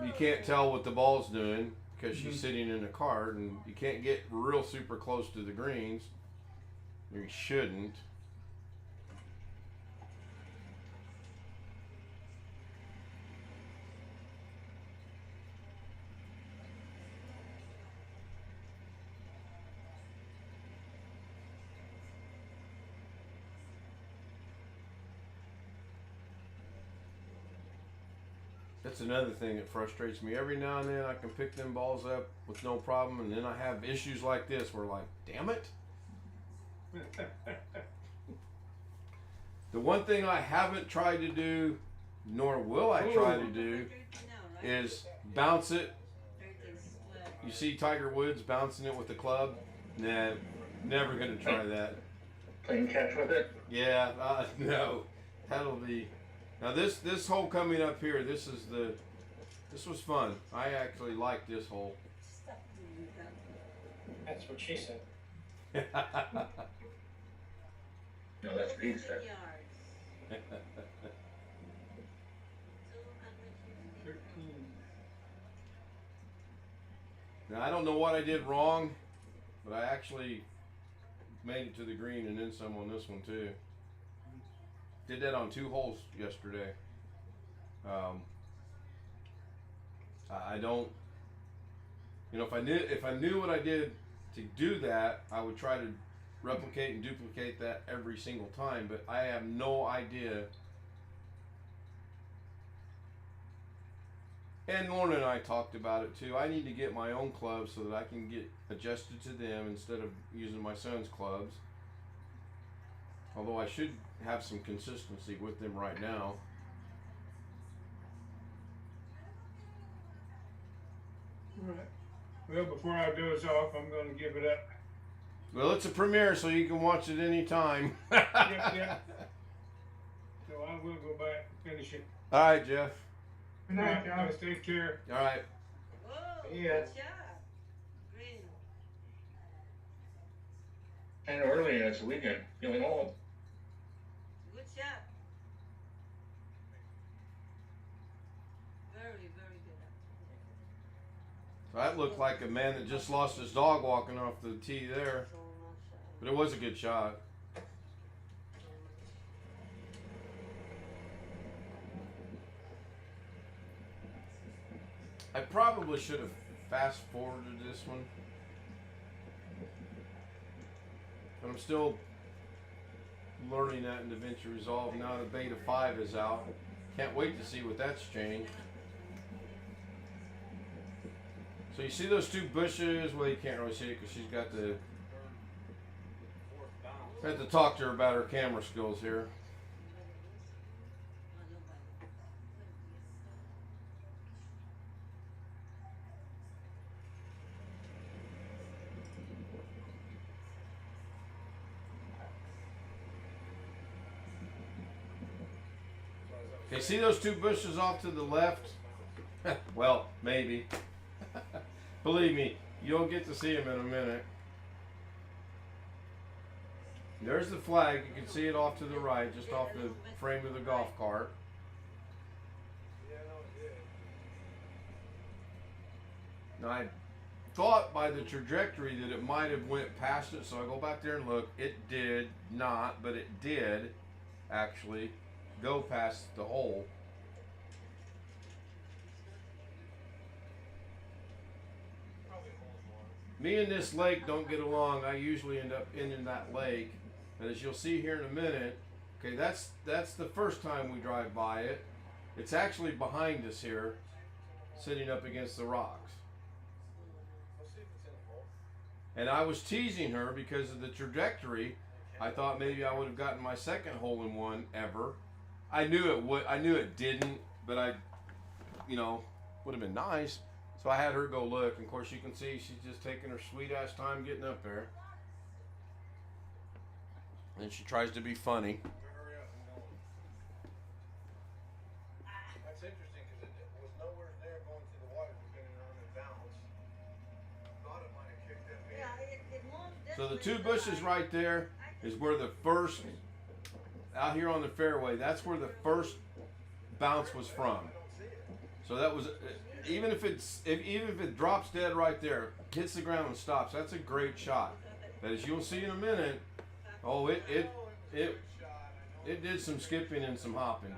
you can't tell what the ball's doing because she's sitting in a cart, and you can't get real super close to the greens. You shouldn't. That's another thing that frustrates me. Every now and then I can pick them balls up with no problem, and then I have issues like this where, like, damn it. The one thing I haven't tried to do, nor will I try to do, is bounce it. You see Tiger Woods bouncing it with the club? Nah, never gonna try that. Playing catch with it? Yeah, no, that'll be. Now this hole coming up here, this was fun. I actually like this hole. That's what she said. No, that's what he said. Now I don't know what I did wrong, but I actually made it to the green and then some on this one too. Did that on 2 holes yesterday. I don't, you know, if I knew what I did to do that, I would try to replicate and duplicate that every single time, but I have no idea. And Lorna and I talked about it too. I need to get my own clubs so that I can get adjusted to them instead of using my son's clubs. Although I should have some consistency with them right now. All right. Well, before I doze off, I'm going to give it up. Well, it's a premiere, so you can watch it anytime. Yep. So I will go back and finish it. All right, Jeff. Good night, guys. Take care. All right. Oh, Yeah. good job. Green. And early next weekend, feeling old. Good shot. Very, very good. So that looked like a man that just lost his dog walking off the tee there. But it was a good shot. I probably should have fast forwarded this one. But I'm still learning that in DaVinci Resolve. Now the Beta 5 is out. Can't wait to see what that's changed. So you see those 2 bushes? Well, you can't really see it because she's got the... I have to talk to her about her camera skills here. Okay, see those 2 bushes off to the left? Well, maybe. Believe me, You'll get to see him in a minute. There's the flag. You can see it off to the right, just off the frame of the golf cart. Now, I thought by the trajectory that it might have went past it, so I go back there and look. It did not, but it did actually go past the hole. Me and this lake don't get along. I usually end up in that lake. But as you'll see here in a minute, okay, that's the first time we drive by it. It's actually behind us here, sitting up against the rocks. And I was teasing her because of the trajectory. I thought maybe I would have gotten my second hole in one ever. I knew it would. I knew it didn't, but I, would have been nice. So I had her go look, and of course you can see she's just taking her sweet ass time getting up there. And she tries to be funny. That's interesting because it was nowhere near going to the water depending on the balance. Thought it might have kicked that in. Yeah, it moved this So the way, two bushes right there is where the first, out here on the fairway, that's where the first bounce was from. So that was, even if it drops dead right there, hits the ground and stops, that's a great shot. But as you'll see in a minute, oh, it did some skipping and some hopping.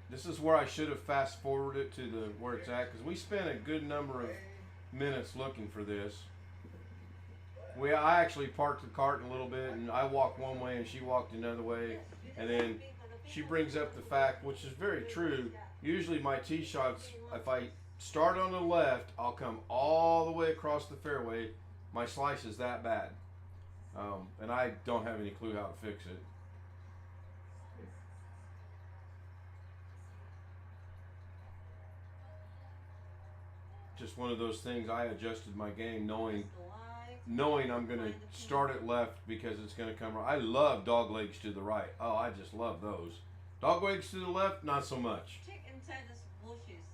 This is where I should have fast forwarded it to where it's at, because we spent a good number of minutes looking for this. I actually parked the cart in a little bit, and I walked one way and she walked another way, and then she brings up the fact, which is very true. Usually my tee shots, if I start on the left, I'll come all the way across the fairway. My slice is that bad, and I don't have any clue how to fix it. Just one of those things. I adjusted my game knowing I'm going to start it left because it's going to come right. I love dog legs to the right. Oh, I just love those. Dog legs to the left, not so much. Check inside those bushes.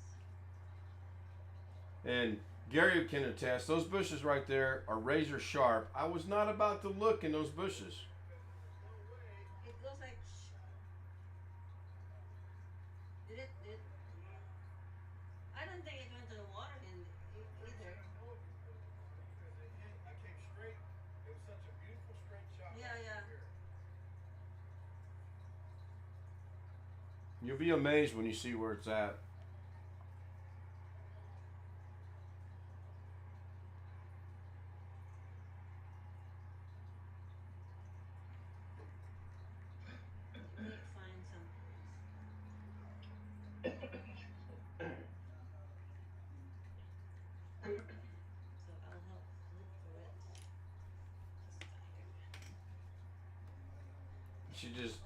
And Gary can attest, those bushes right there are razor sharp. I was not about to look in those bushes. It goes like. Did I don't think it went to the water either. I came straight. It was such a beautiful straight shot. Yeah. You'll be amazed when you see where it's at. Need to find some. So I'll help look for it. She just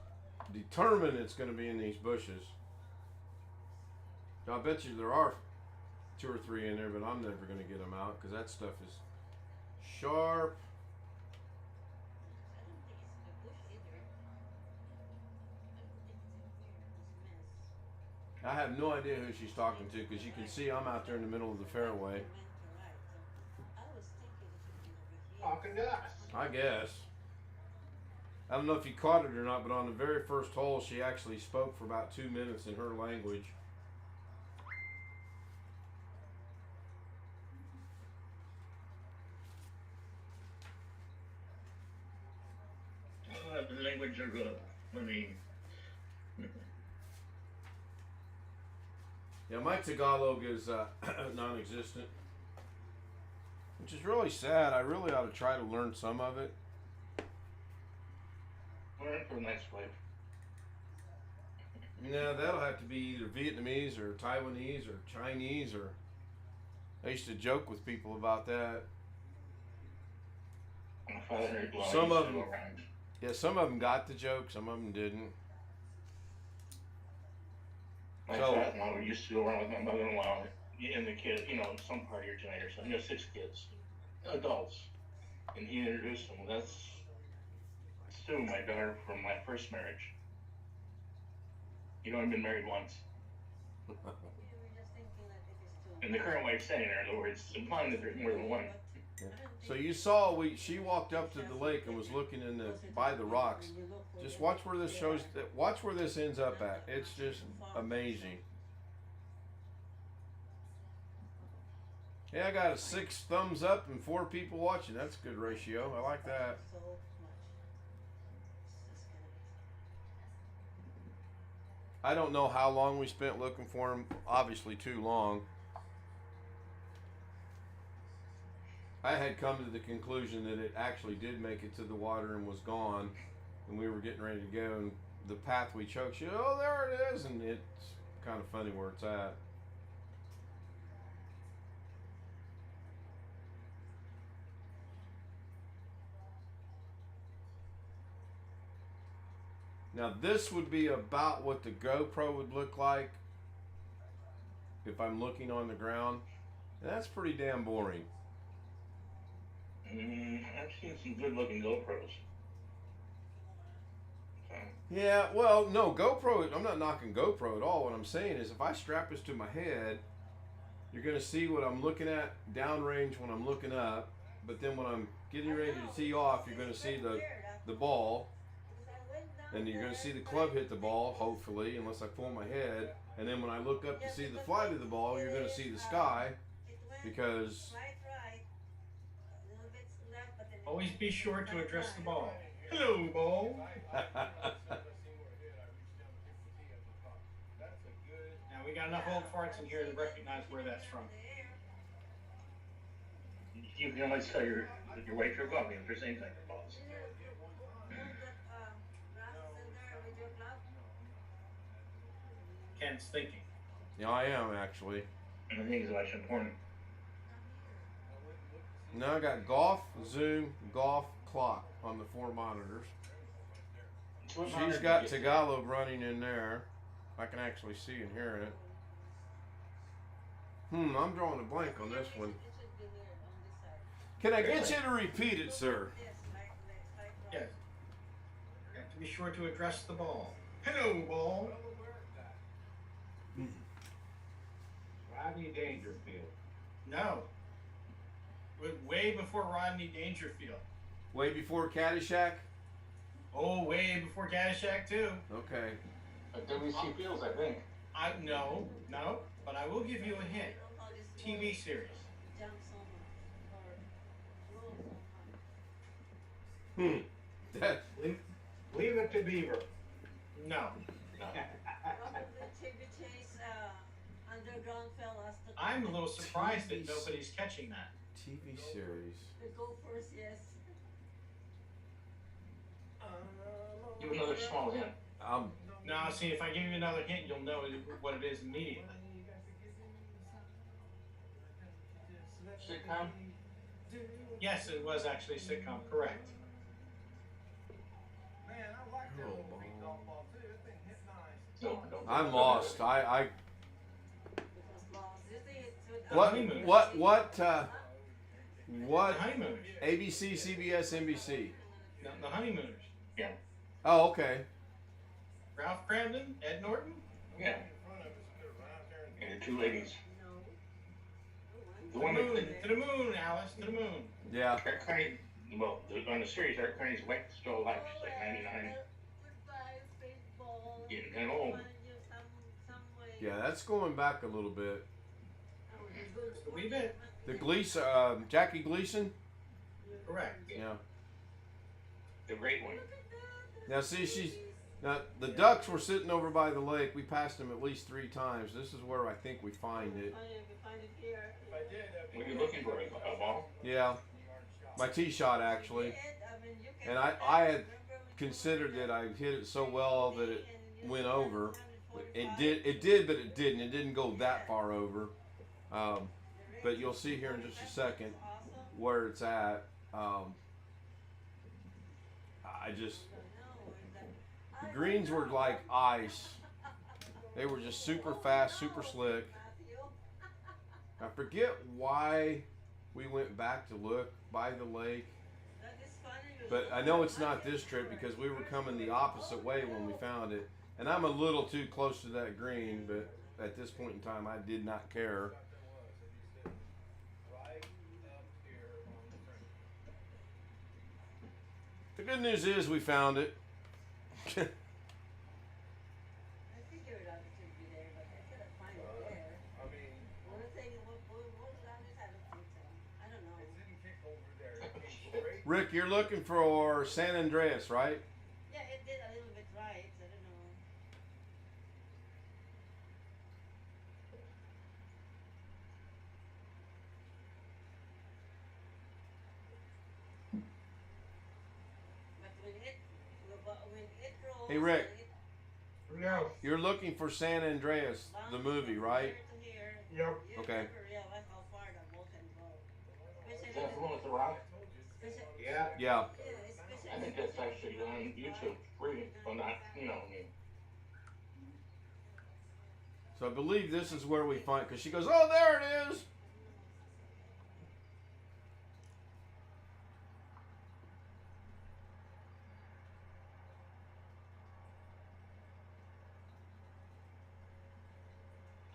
determined it's going to be in these bushes. I bet you there are 2 or 3 in there, but I'm never going to get them out because that stuff is sharp. I have no idea who she's talking to because you can see I'm out there in the middle of the fairway. Talking to us. I guess. I don't know if you caught it or not, but on the very first hole, she actually spoke for about 2 minutes in her language. The language are good. I mean, Yeah, my Tagalog is non-existent, which is really sad. I really ought to try to learn some of it. we're in for the next wave. No, that'll have to be either Vietnamese or Taiwanese or Chinese, or I used to joke with people about that. My father heard blowing Some of to them- go around. Yeah, some of them got the joke, some of them didn't. My So- father-in-law used to go around with my mother-in-law and the kid, some part of your generation. 6 kids, adults, and he introduced them. That's Sue, my daughter from my first marriage. You know, I've been married once. We were just thinking that it is too. And the current wife's standing there, in other words, implying that there's more than one. So you saw she walked up to the lake and was looking in the by the rocks. Just watch where this shows. Watch where this ends up at. It's just amazing. Yeah, I got a 6 thumbs up and 4 people watching. That's a good ratio. I like that. So much. It's just gonna I don't know how long we spent looking for him. Obviously too long. I had come to the conclusion that it actually did make it to the water and was gone, and we were getting ready to go, and the path we chose, oh, there it is, and it's kind of funny where it's at. Now this would be about what the GoPro would look like if I'm looking on the ground. And that's pretty damn boring. I've seen some good-looking GoPros. Yeah, well, no, GoPro, I'm not knocking GoPro at all. What I'm saying is if I strap this to my head, you're going to see what I'm looking at downrange when I'm looking up. But then when I'm getting ready to tee off, you're going to see the ball. And you're going to see the club hit the ball, hopefully, unless I pull my head. And then when I look up to see the flight of the ball, you're going to see the sky. Because... Always be sure to address the ball. Hello, ball. Now we got enough old farts in here to recognize where that's from. You can always tell your wife you're golfing if there's anything that balls. Ken's thinking. Yeah, I am actually. And I think it's watching porn. Now I got golf, Zoom, golf, clock on the 4 monitors. She's got Tagalog running in there. I can actually see and hear it. I'm drawing a blank on this one. Can I get you to repeat it, sir? Yes. You have to be sure to address the ball. Hello, ball. Rodney Dangerfield. No. Way before Rodney Dangerfield. Way before Caddyshack? Oh, way before Caddyshack too. Okay. W.C. Fields, I think. No, but I will give you a hint. TV series. Leave it to Beaver. No. I'm a little surprised that nobody's catching that. TV series. The Gophers, yes. Give another small hint. Now, see, if I give you another hint, you'll know what it is immediately. Sitcom? Yes, it was actually a sitcom, correct. I'm lost. What Honeymooners. ABC, CBS, NBC. The Honeymooners. Yeah. Oh, okay. Ralph Cramden, Ed Norton. Yeah. And the 2 ladies. The To one the moon, that to the moon, Alice, to the moon. Yeah. Eric Carney, well, on the series, Eric Carney's wife is still alive. She's like 99. Getting kind of old. Yeah, that's going back a little bit. Just a wee bit. The Gleason, Jackie Gleason. Correct. Yeah. The great one. Now see, the ducks were sitting over by the lake. We passed them at least 3 times. This is where I think we find it. What are you looking for? A ball? Yeah, my tee shot actually. And I had considered that I hit it so well that it went over. It did, but it didn't. It didn't go that far over. But you'll see here in just a second where it's at. The greens were like ice. They were just super fast, super slick. I forget why we went back to look by the lake. But I know it's not this trip because we were coming the opposite way when we found it. And I'm a little too close to that green, but at this point in time, I did not care. The good news is we found it. I figured out it should be there, but I couldn't find it there. I mean, One thing, most others haven't seen some. I don't know. it didn't kick over there. It came straight. Rick, you're looking for San Andreas, right? Yeah, it did a little bit right. I don't know. But when it rolls, Hey, Rick. No. You're looking for San Andreas, the movie, right? Here, Yep. you Okay. never realize how far the ball can go. Is that the one with the rock? Yeah. Yeah. I think that's actually on YouTube free. Well, not, I mean. So I believe this is where we find, because she goes, oh, there it is.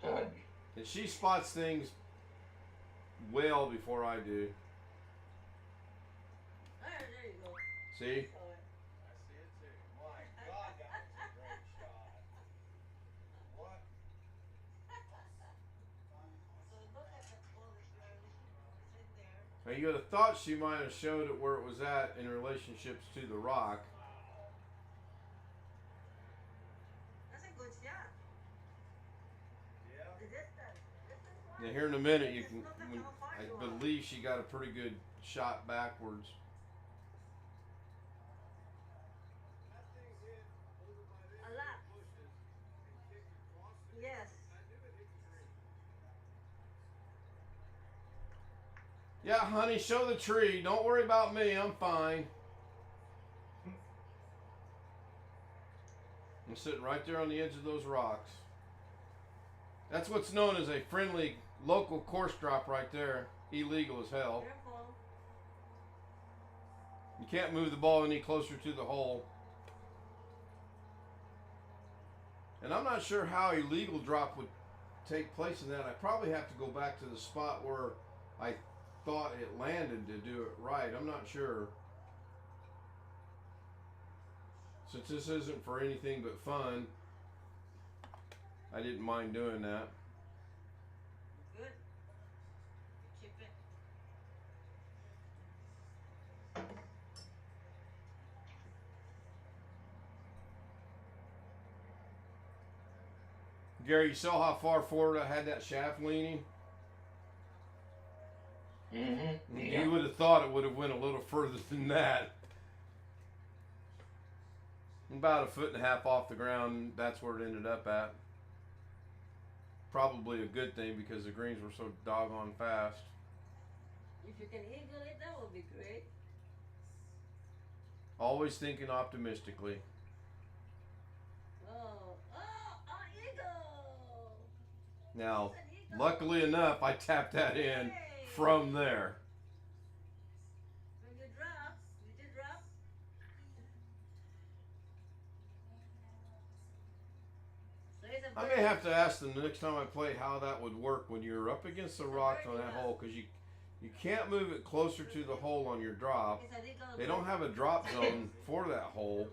God. And she spots things well before I do. There you go. See? I saw it. I see it too. My God, that was a great shot. What? So look at the ball that it's in there. Now you would have thought she might have showed it where it was at in relationships to the rock. That's a good shot. Yeah. The distance. Now here in a minute, you can. I believe she got a pretty good shot backwards. That thing hit over by there. A lot. Bushes and kicked across it. Yes. I knew it hit the green. Yeah, honey, show the tree. Don't worry about me. I'm fine. I'm sitting right there on the edge of those rocks. That's what's known as a friendly local course drop right there. Illegal as hell. Careful. You can't move the ball any closer to the hole. And I'm not sure how a legal drop would take place in that. I probably have to go back to the spot where I thought it landed to do it right. I'm not sure. Since this isn't for anything but fun, I didn't mind doing that. Good. Chip it. Gary, you saw how far forward I had that shaft leaning? Mm-hmm. You would have thought it would have went a little further than that. About 1.5 feet off the ground, that's where it ended up at. Probably a good thing because the greens were so doggone fast. If you can eagle it, that would be great. Always thinking optimistically. Eagle! Now, luckily enough, I tapped that in from there. When you drop, did you drop? So it's a I may have to ask them the next time I play how that would work when you're up against the rocks on that hole, because you can't move it closer to the hole on your drop. It's a legal. They don't have a drop zone for that hole.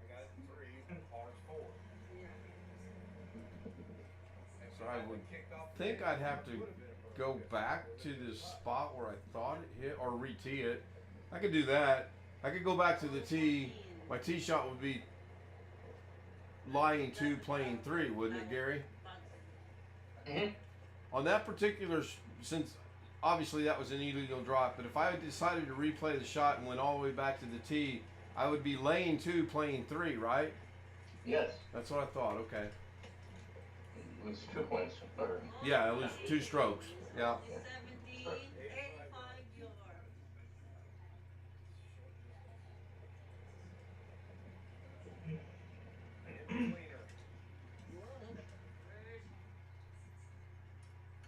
I got it in 3, ours 4. So I would think I'd have to go back to the spot where I thought it hit or re-tee it. I could do that. I could go back to the tee. My tee shot would be lying 2, playing 3, wouldn't it, Gary? Mm-hmm. On that particular, since obviously that was an illegal drop, but if I had decided to replay the shot and went all the way back to the tee, I would be laying 2, playing 3, right? Yes. That's what I thought. Okay. It's 2 points. Or, Yeah, it was 2 strokes. Yeah. 70, 85 yards.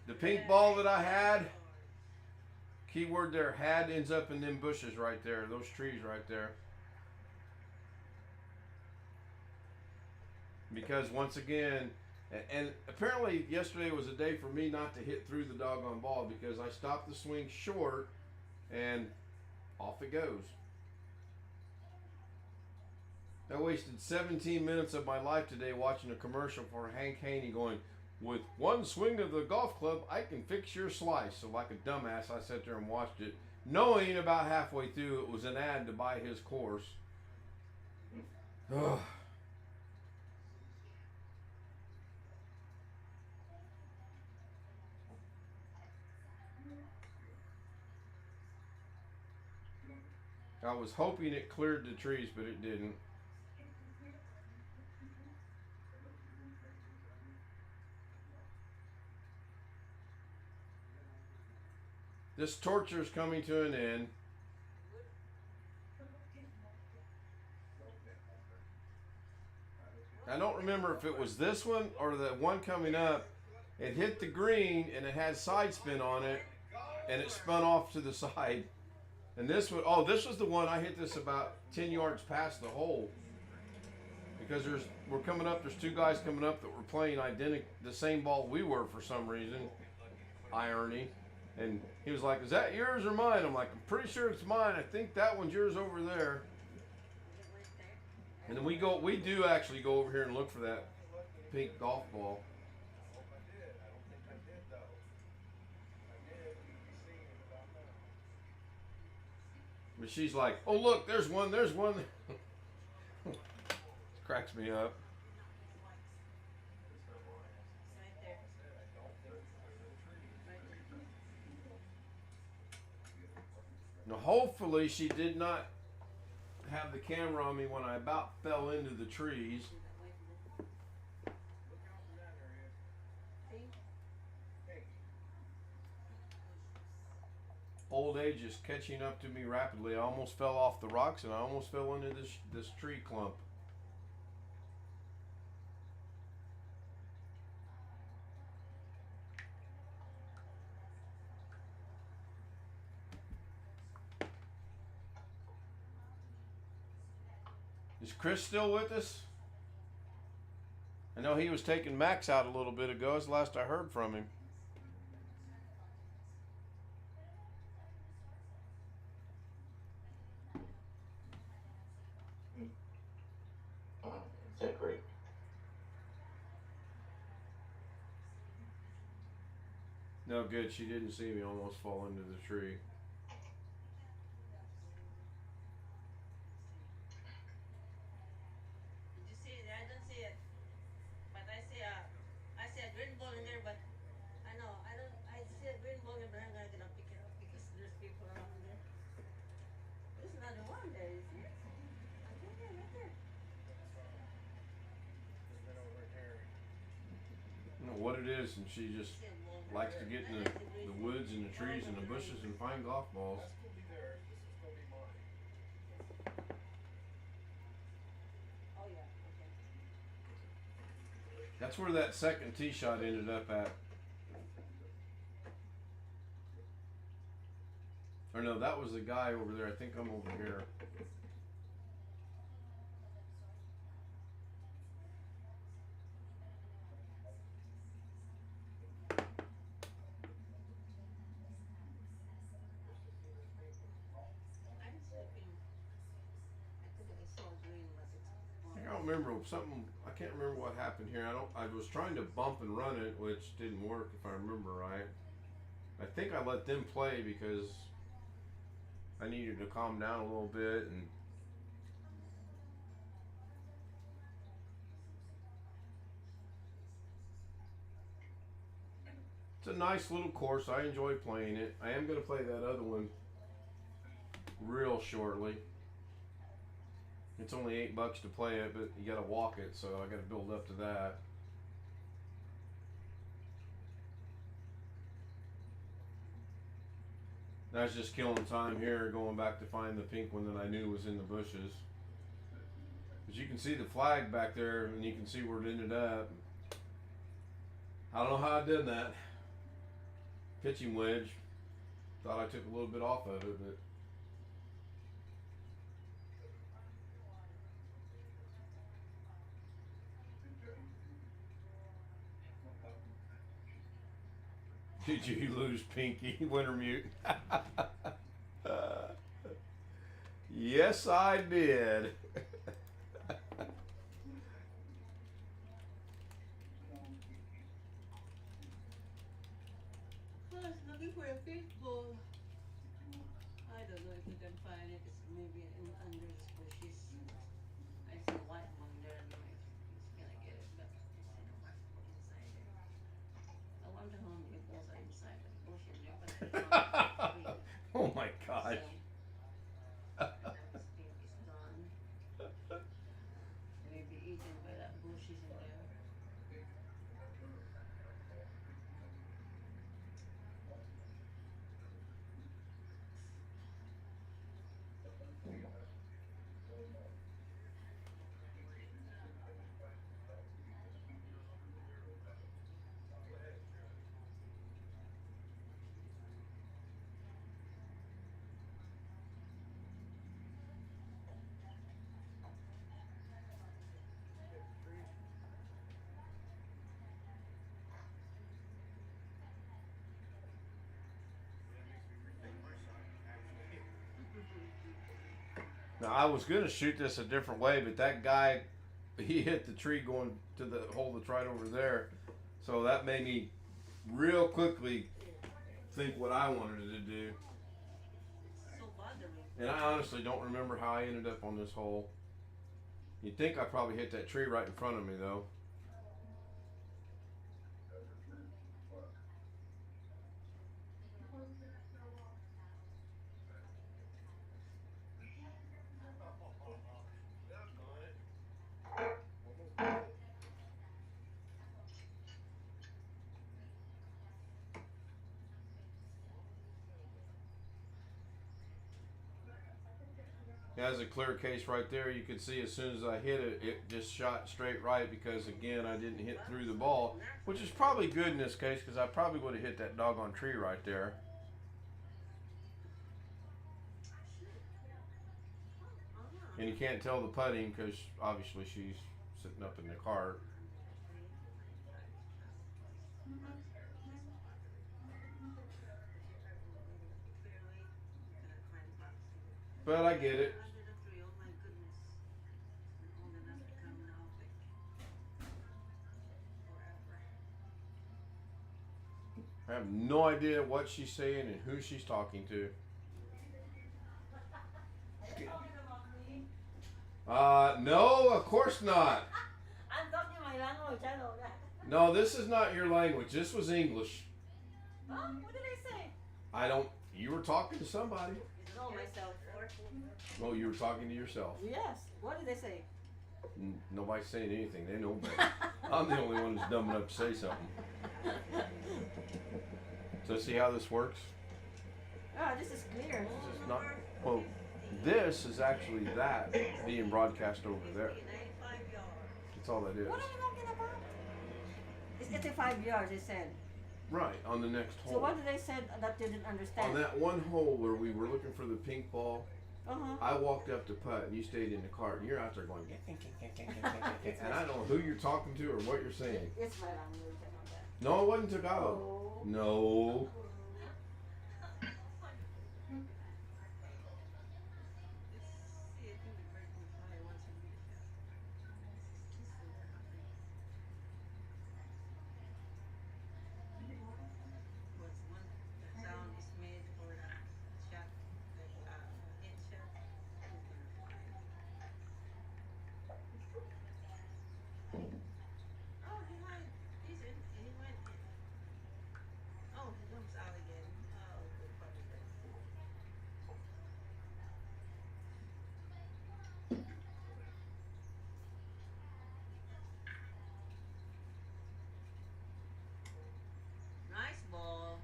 The pink ball that I had, keyword there, had, ends up in them bushes right there, those trees right there. because once again, and apparently yesterday was a day for me not to hit through the doggone ball because I stopped the swing short and off it goes. I wasted 17 minutes of my life today watching a commercial for Hank Haney going, with one swing of the golf club, I can fix your slice. So like a dumbass, I sat there and watched it, knowing about halfway through it was an ad to buy his course. Ugh. I was hoping it cleared the trees, but it didn't. This torture is coming to an end. I don't remember if it was this one or the one coming up. It hit the green and it had side spin on it and it spun off to the side. And this one, oh, this was the one I hit this about 10 yards past the hole. Because we're coming up, there's two guys coming up that were playing the same ball we were for some reason. Irony. And he was like, is that yours or mine? I'm like, I'm pretty sure it's mine. I think that one's yours over there. And then we do actually go over here and look for that pink golf ball. But she's like, oh look, there's one. Cracks me up. Now hopefully she did not have the camera on me when I about fell into the trees. Old age is catching up to me rapidly. I almost fell off the rocks and I almost fell into this tree clump. Is Chris still with us? I know he was taking Max out a little bit ago. That's the last I heard from him. Is that great? No good. She didn't see me almost fall into the tree. Did you see it? I don't see it. But I see a green ball in there, but I see a green ball in there, but I'm not gonna pick it up because there's people around there. There's another one there, you see it? I think they're right there. I don't know what it is, and she just likes to get in the woods and the trees and the bushes and find golf balls. Oh yeah, okay. That's where that second tee shot ended up at. Or no, that was the guy over there. I think I'm over here. I'm sleeping. I think I saw green, but it's I don't remember something. I can't remember what happened here. I was trying to bump and run it, which didn't work if I remember right. I think I let them play because I needed to calm down a little bit and it's a nice little course. I enjoy playing it. I am going to play that other one real shortly. It's only $8 to play it, but you got to walk it, so I got to build up to that. I was just killing time here, going back to find the pink one that I knew was in the bushes. But you can see the flag back there, and you can see where it ended up. I don't know how I did that. Pitching wedge. Thought I took a little bit off of it, but Did you lose Pinky, Wintermute? Yes, I did. I was looking for a fishbowl. I don't know if you can find it. It's maybe under these bushes. I see a white one there. I don't know if he's gonna get it, but I see the white one inside there. I wonder how many balls are inside that bush in there, but I found three. Oh my gosh. So, and now his pink is gone. Maybe eaten by that bushes in there. Now I was gonna shoot this a different way, but that guy, he hit the tree going to the hole that's right over there. So that made me real quickly think what I wanted to do. It's so bothering. And I honestly don't remember how I ended up on this hole. You'd think I probably hit that tree right in front of me though. It has a clear case right there. You can see as soon as I hit it, it just shot straight right because again I didn't hit through the ball, which is probably good in this case because I probably would have hit that doggone tree right there. And you can't tell the putting because obviously she's sitting up in the cart. But I get it. Under the tree, oh my goodness. And all the nuts are coming out like forever. I have no idea what she's saying and who she's talking to. Are you talking about me? No, of course not. I'm talking my language, I know that. No, this is not your language. This was English. Huh? What did I say? I don't. You were talking to somebody. I know myself. Oh, you were talking to yourself. Yes. What did they say? Nobody's saying anything. They know better. I'm the only one who's dumb enough to say something. So see how this works? Oh, this is clear. This is not. Well, this is actually that being broadcast over there. That's all that is. What are you talking about? It's 85 yards, they said. Right, on the next hole. So what did they say that they didn't understand? On that one hole where we were looking for the pink ball, Uh-huh. I walked up to putt and you stayed in the cart and you're out there going, and I don't know who you're talking to or what you're saying. It's my language, I know that. No, it wasn't Tagalog. Oh. No. Nice ball.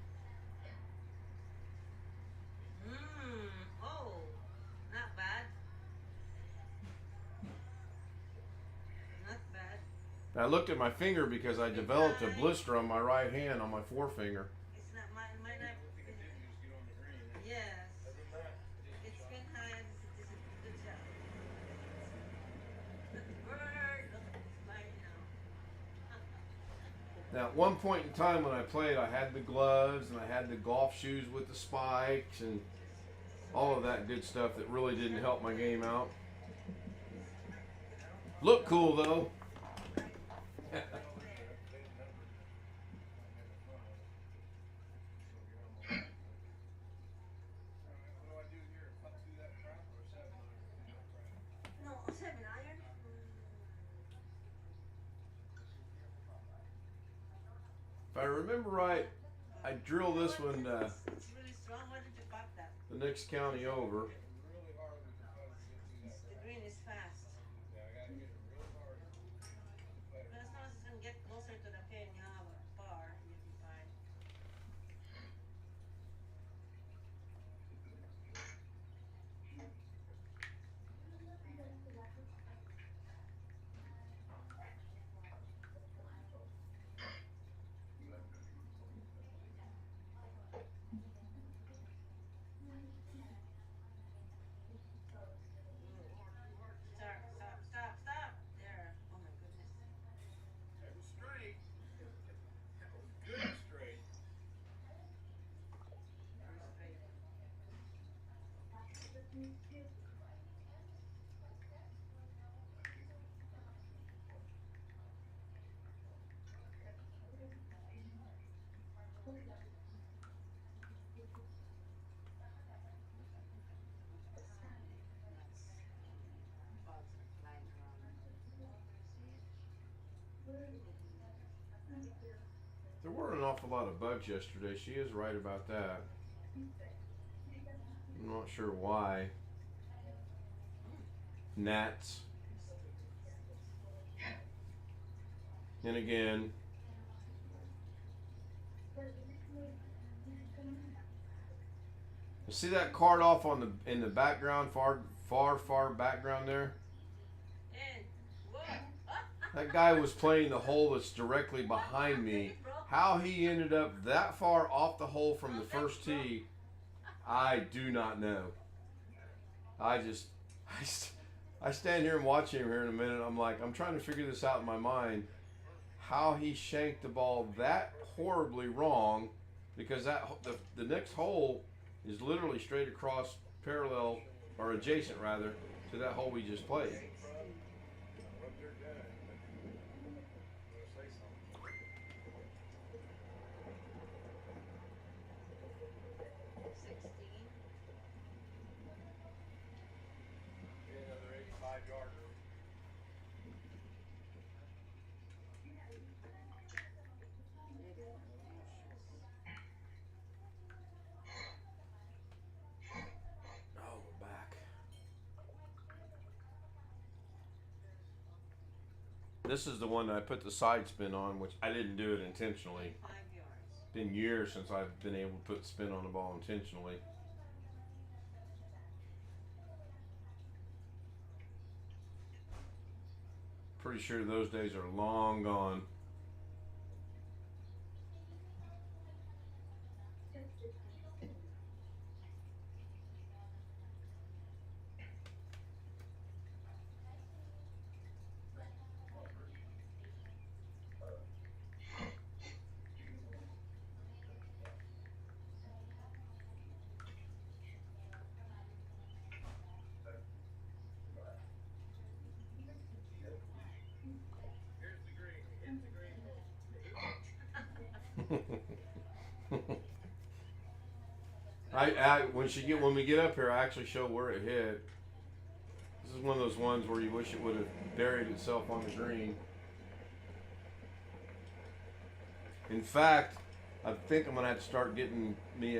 Oh, not bad. Not bad. I looked at my finger because I developed a blister on my right hand on my forefinger. It's not my not. Yes. It's been high. This is a good job. The bird. Look at this flying now. Now, at one point in time when I played, I had the gloves and I had the golf shoes with the spikes and all of that good stuff that really didn't help my game out. Look cool though. No, 7 iron. If I remember right, I drill this one It's really strong. Why did you pop that? the next county over. The green is fast. But as long as it's gonna get closer to the pin, you have a bar, you'll be fine. Stop. There. Oh my goodness. That was straight. That was good straight. Bugs are flying around. There were an awful lot of bugs yesterday. She is right about that. I'm not sure why. Gnats. And again, you see that card off on the in the background, far background there? And whoa. That guy was playing the hole that's directly behind me. How he ended up that far off the hole from the first tee, I do not know. I stand here and watch him here in a minute. I'm like, I'm trying to figure this out in my mind. How he shanked the ball that horribly wrong, because the next hole is literally straight across, parallel or adjacent rather to that hole we just played. Another 85-yarder. Oh, we're back. This is the one that I put the side spin on, which I didn't do it intentionally. 5 yards. It's been years since I've been able to put spin on the ball intentionally. Pretty sure those days are long gone. Here's the green. Hit the green hole. When we get up here, I actually show where it hit. This is one of those ones where you wish it would have buried itself on the green. In fact, I think I'm gonna have to start getting me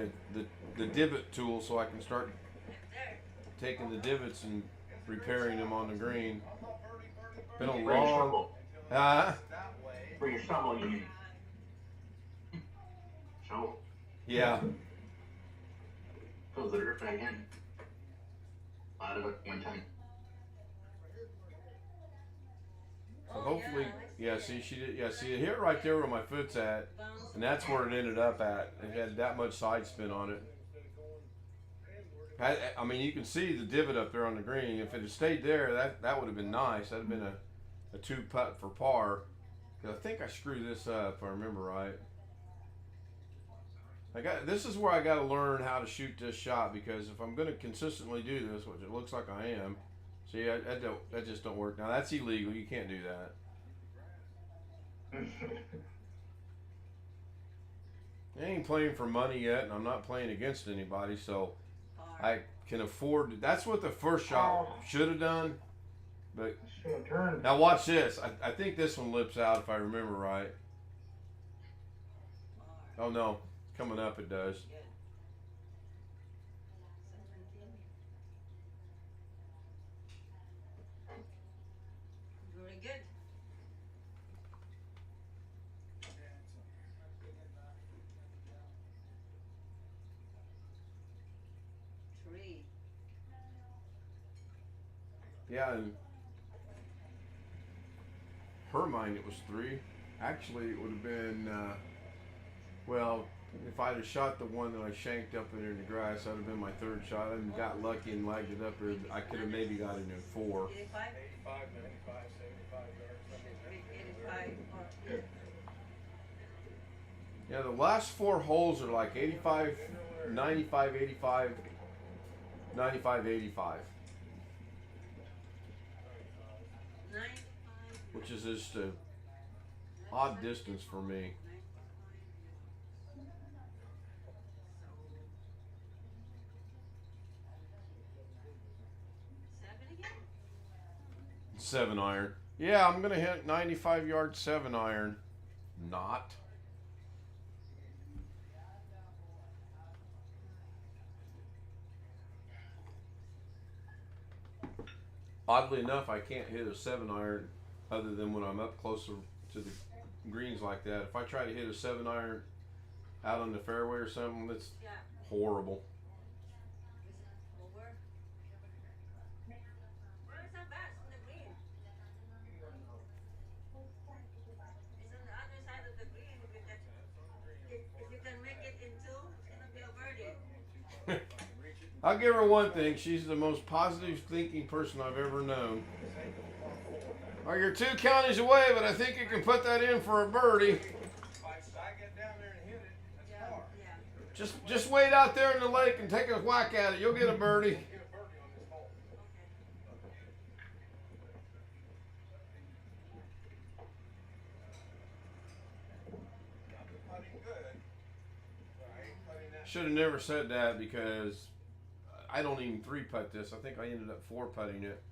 the divot tool so I can start taking the divots and repairing them on the green. Been a long. For your shovel, you mean? Shovel? Yeah. Fills the dirt back in. Out of it one time. So hopefully, yeah. See, she did. Yeah, see, it hit right there where my foot's at, and that's where it ended up at. It had that much side spin on it. I mean, you can see the divot up there on the green. If it had stayed there, that would have been nice. That'd have been a 2 putt for par. 'Cause I think I screwed this up if I remember right. This is where I got to learn how to shoot this shot, because if I'm going to consistently do this, which it looks like I am, see, that just don't work. Now that's illegal. You can't do that. I ain't playing for money yet, and I'm not playing against anybody, so I can afford. That's what the first shot should have done. But now watch this. I think this one lips out if I remember right. Oh no, coming up it does. Very good. Three. Yeah, and her mind it was 3. Actually, it would have been, well, if I'd have shot the one that I shanked up in the grass, that would have been my 3rd shot. I got lucky and lagged it up there. I could have maybe got it in 4. 85? 85, 95, 75 yards. 85 or Yeah, the last 4 holes are like 85, 95, 85, 95, 85. 95. Which is just a odd distance for me. 7 iron. Yeah, I'm gonna hit 95 yard 7 iron. Not. Oddly enough, I can't hit a 7 iron other than when I'm up closer to the greens like that. If I try to hit a 7 iron out on the fairway or something, that's horrible. Over. Where is that bat on the green? It's on the other side of the green. If you can make it in 2, it's gonna be a birdie. I'll give her one thing. She's the most positive thinking person I've ever known. Oh, you're 2 counties away, but I think you can put that in for a birdie. If I get down there and hit it, that's far. Yeah. Just wait out there in the lake and take a whack at it. You'll get a birdie. Get a birdie on this hole. I'm putting good. I ain't putting that. Should have never said that because I don't even 3-putt this. I think I ended up 4-putting it.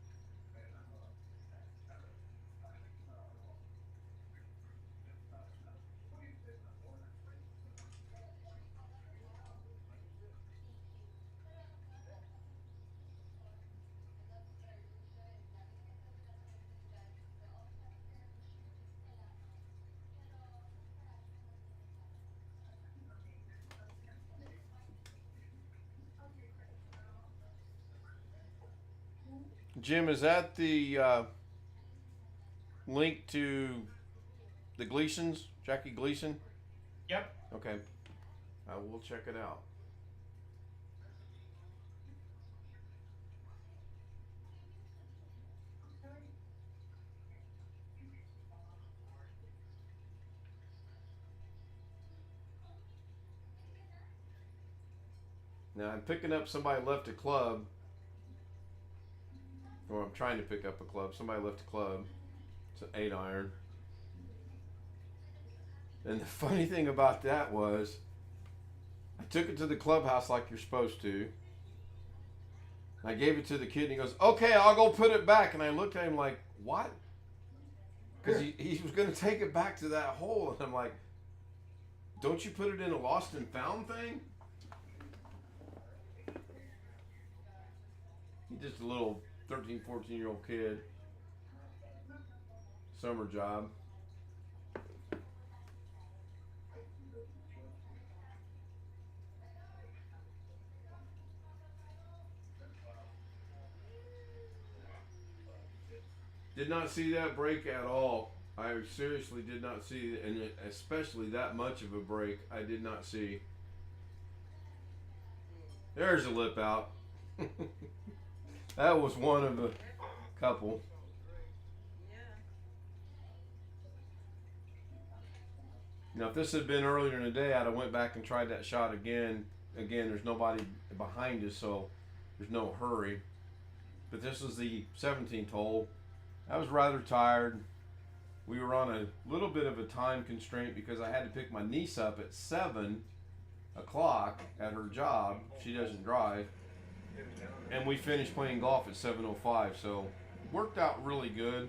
Jim, is that the link to the Gleasons, Jackie Gleason? Yep. Okay, I will check it out. Now I'm picking up somebody left a club. Or I'm trying to pick up a club. Somebody left a club. It's an 8 iron. And the funny thing about that was, I took it to the clubhouse like you're supposed to. I gave it to the kid and he goes, okay, I'll go put it back. And I looked at him like, what? Because he was going to take it back to that hole. And I'm like, don't you put it in a lost and found thing? He's just a little 13, 14-year-old kid. Summer job. Did not see that break at all. I seriously did not see it, and especially that much of a break, I did not see. There's a lip out. That was one of a couple. Now, if this had been earlier in the day, I'd have went back and tried that shot again. Again, there's nobody behind us, so there's no hurry. But this is the 17th hole. I was rather tired. We were on a little bit of a time constraint because I had to pick my niece up at 7 o'clock at her job. She doesn't drive. And we finished playing golf at 7:05, so worked out really good.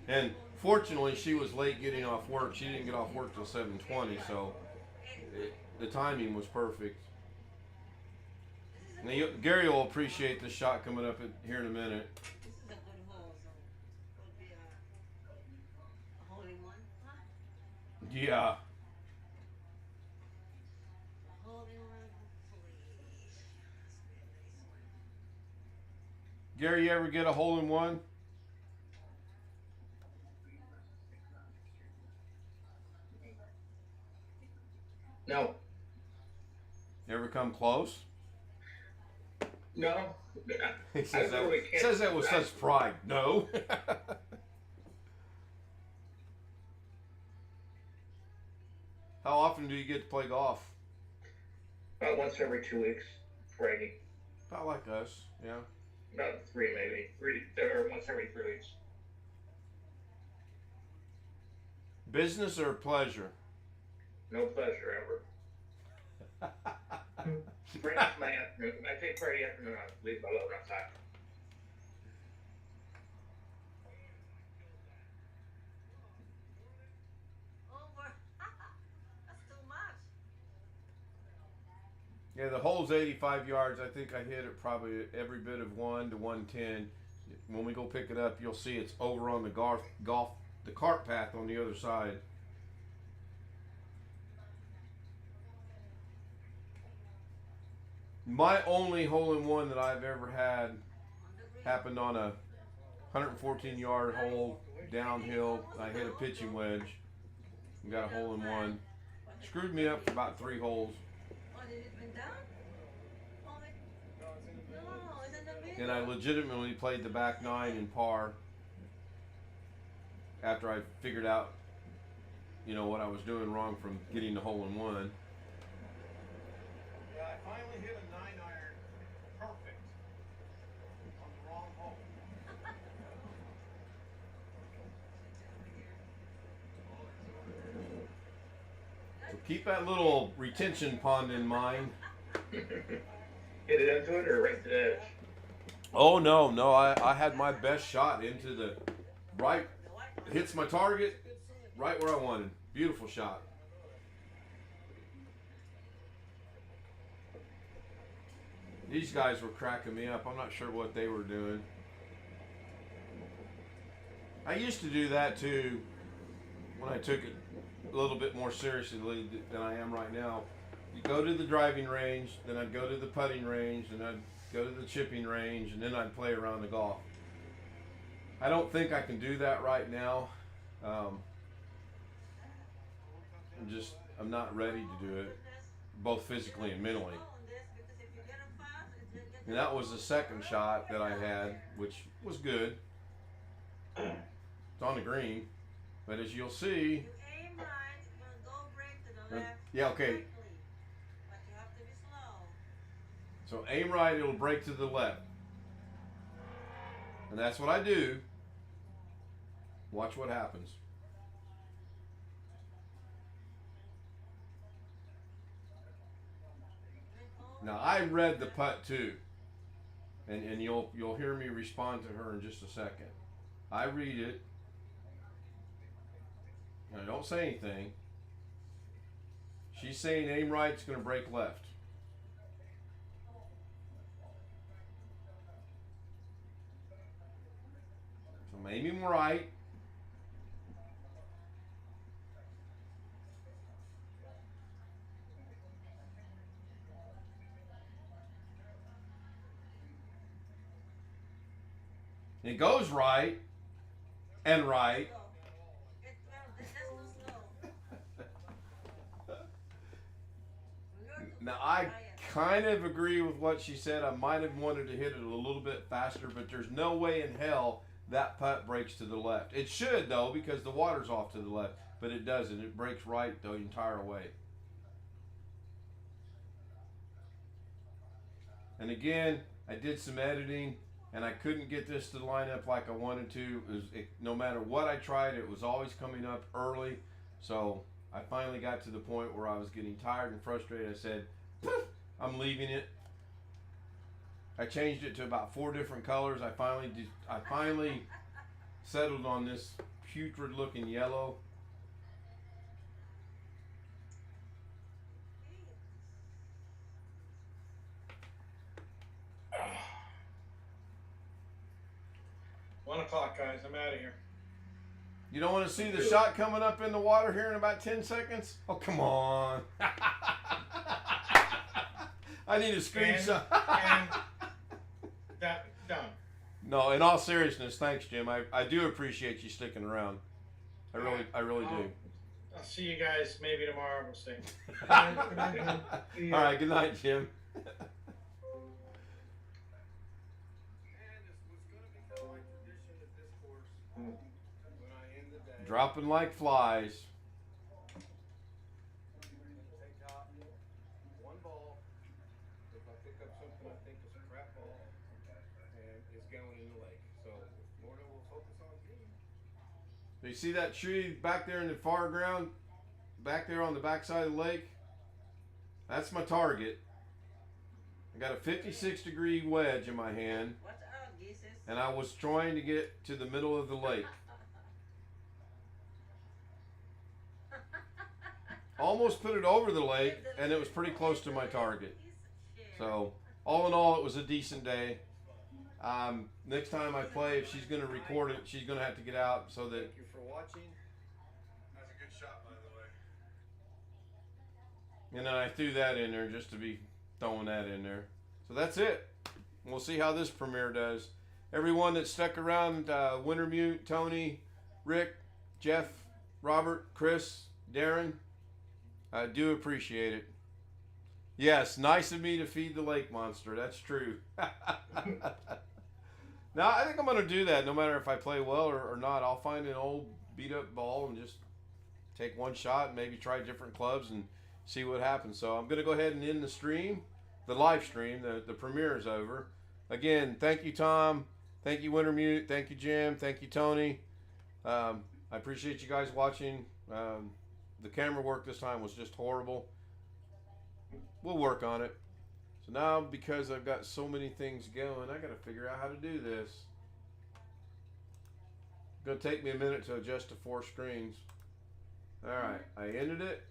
And fortunately, she was late getting off work. She didn't get off work till 7:20, so the timing was perfect. Now, Gary will appreciate this shot coming up here in a minute. This is a good hole, so it would be a hole in one. Huh? Yeah. A hole in one, hopefully. Gary, you ever get a hole in one? No. You ever come close? No. He says, I really can't. that with such pride. No. How often do you get to play golf? About once every 2 weeks, Friday. About like us, yeah. About 3 maybe. 3 or once every 3 weeks. Business or pleasure? No pleasure ever. Friday my afternoon. I take Friday afternoon. I leave my load outside. Over. That's too much. Yeah, the hole's 85 yards. I think I hit it probably every bit of 1 to 110. When we go pick it up, you'll see it's over on the cart path on the other side. My only hole-in-one that I've ever had happened on a 114-yard hole downhill. I hit a pitching wedge and got a hole-in-one. Screwed me up for about 3 holes. Oh, did it been down? Oh, no, it's in the middle. And I legitimately played the back 9 in par after I figured out, you know, what I was doing wrong from getting the hole-in-one. Yeah, I finally hit a 9-iron perfect on the wrong hole. So keep that little retention pond in mind. Hit it into it or right to the edge? Oh, no, I had my best shot into the right, hits my target right where I wanted. Beautiful shot. These guys were cracking me up. I'm not sure what they were doing. I used to do that too when I took it a little bit more seriously than I am right now. You go to the driving range, then I'd go to the putting range, and I'd go to the chipping range, and then I'd play around the golf. I don't think I can do that right now. I'm not ready to do it, both physically and mentally. And that was the second shot that I had, which was good. It's on the green, but as you'll see, You aim right, you'll go break to the left. yeah, okay. quickly, but you have to be slow. So aim right, it'll break to the left. And that's what I do. Watch what happens. Now I read the putt too. And you'll hear me respond to her in just a second. I read it. And I don't say anything. She's saying aim right, it's going to break left. So I'm aiming right. It goes right and right. Now I kind of agree with what she said. I might have wanted to hit it a little bit faster, but there's no way in hell that putt breaks to the left. It should though, because the water's off to the left. but it doesn't. It breaks right the entire way. And again, I did some editing, and I couldn't get this to line up like I wanted to. No matter what I tried, it was always coming up early. So I finally got to the point where I was getting tired and frustrated. I said, I'm leaving it. I changed it to about 4 different colors. I finally settled on this putrid looking yellow. One o'clock, guys. I'm out of here. You don't want to see the shot coming up in the water here in about 10 seconds? Oh, come on. I need a screenshot. And done. No, in all seriousness, thanks, Jim. I do appreciate you sticking around. I really do. I'll see you guys maybe tomorrow. We'll see. All right, good night, Jim. Dropping like flies. Take out one ball. If I pick up something I think is a crap ball, and it's going in the lake. So Florida will focus on me. You see that tree back there in the far ground? Back there on the backside of the lake? That's my target. I got a 56-degree wedge in my hand. Watch out, Jesus. And I was trying to get to the middle of the lake. Almost put it over the lake, and it was pretty close to my target. So, all in all, it was a decent day. Next time I play, if she's going to record it, she's going to have to get out so that... Thank you for watching. That's a good shot, by the way. And then I threw that in there just to be throwing that in there. So that's it. We'll see how this Premiere does. Everyone that stuck around, Wintermute, Tony, Rick, Jeff, Robert, Chris, Darren, I do appreciate it. Yes, nice of me to feed the lake monster. That's true. Now, I think I'm going to do that no matter if I play well or not. I'll find an old beat-up ball and just take one shot and maybe try different clubs and see what happens. So I'm going to go ahead and end the stream, the live stream. The premiere is over. Again, thank you, Tom. Thank you, Wintermute. Thank you, Jim. Thank you, Tony. I appreciate you guys watching. The camera work this time was just horrible. We'll work on it. So now, because I've got so many things going, I got to figure out how to do this. It's going to take me a minute to adjust to 4 screens. All right, I ended it.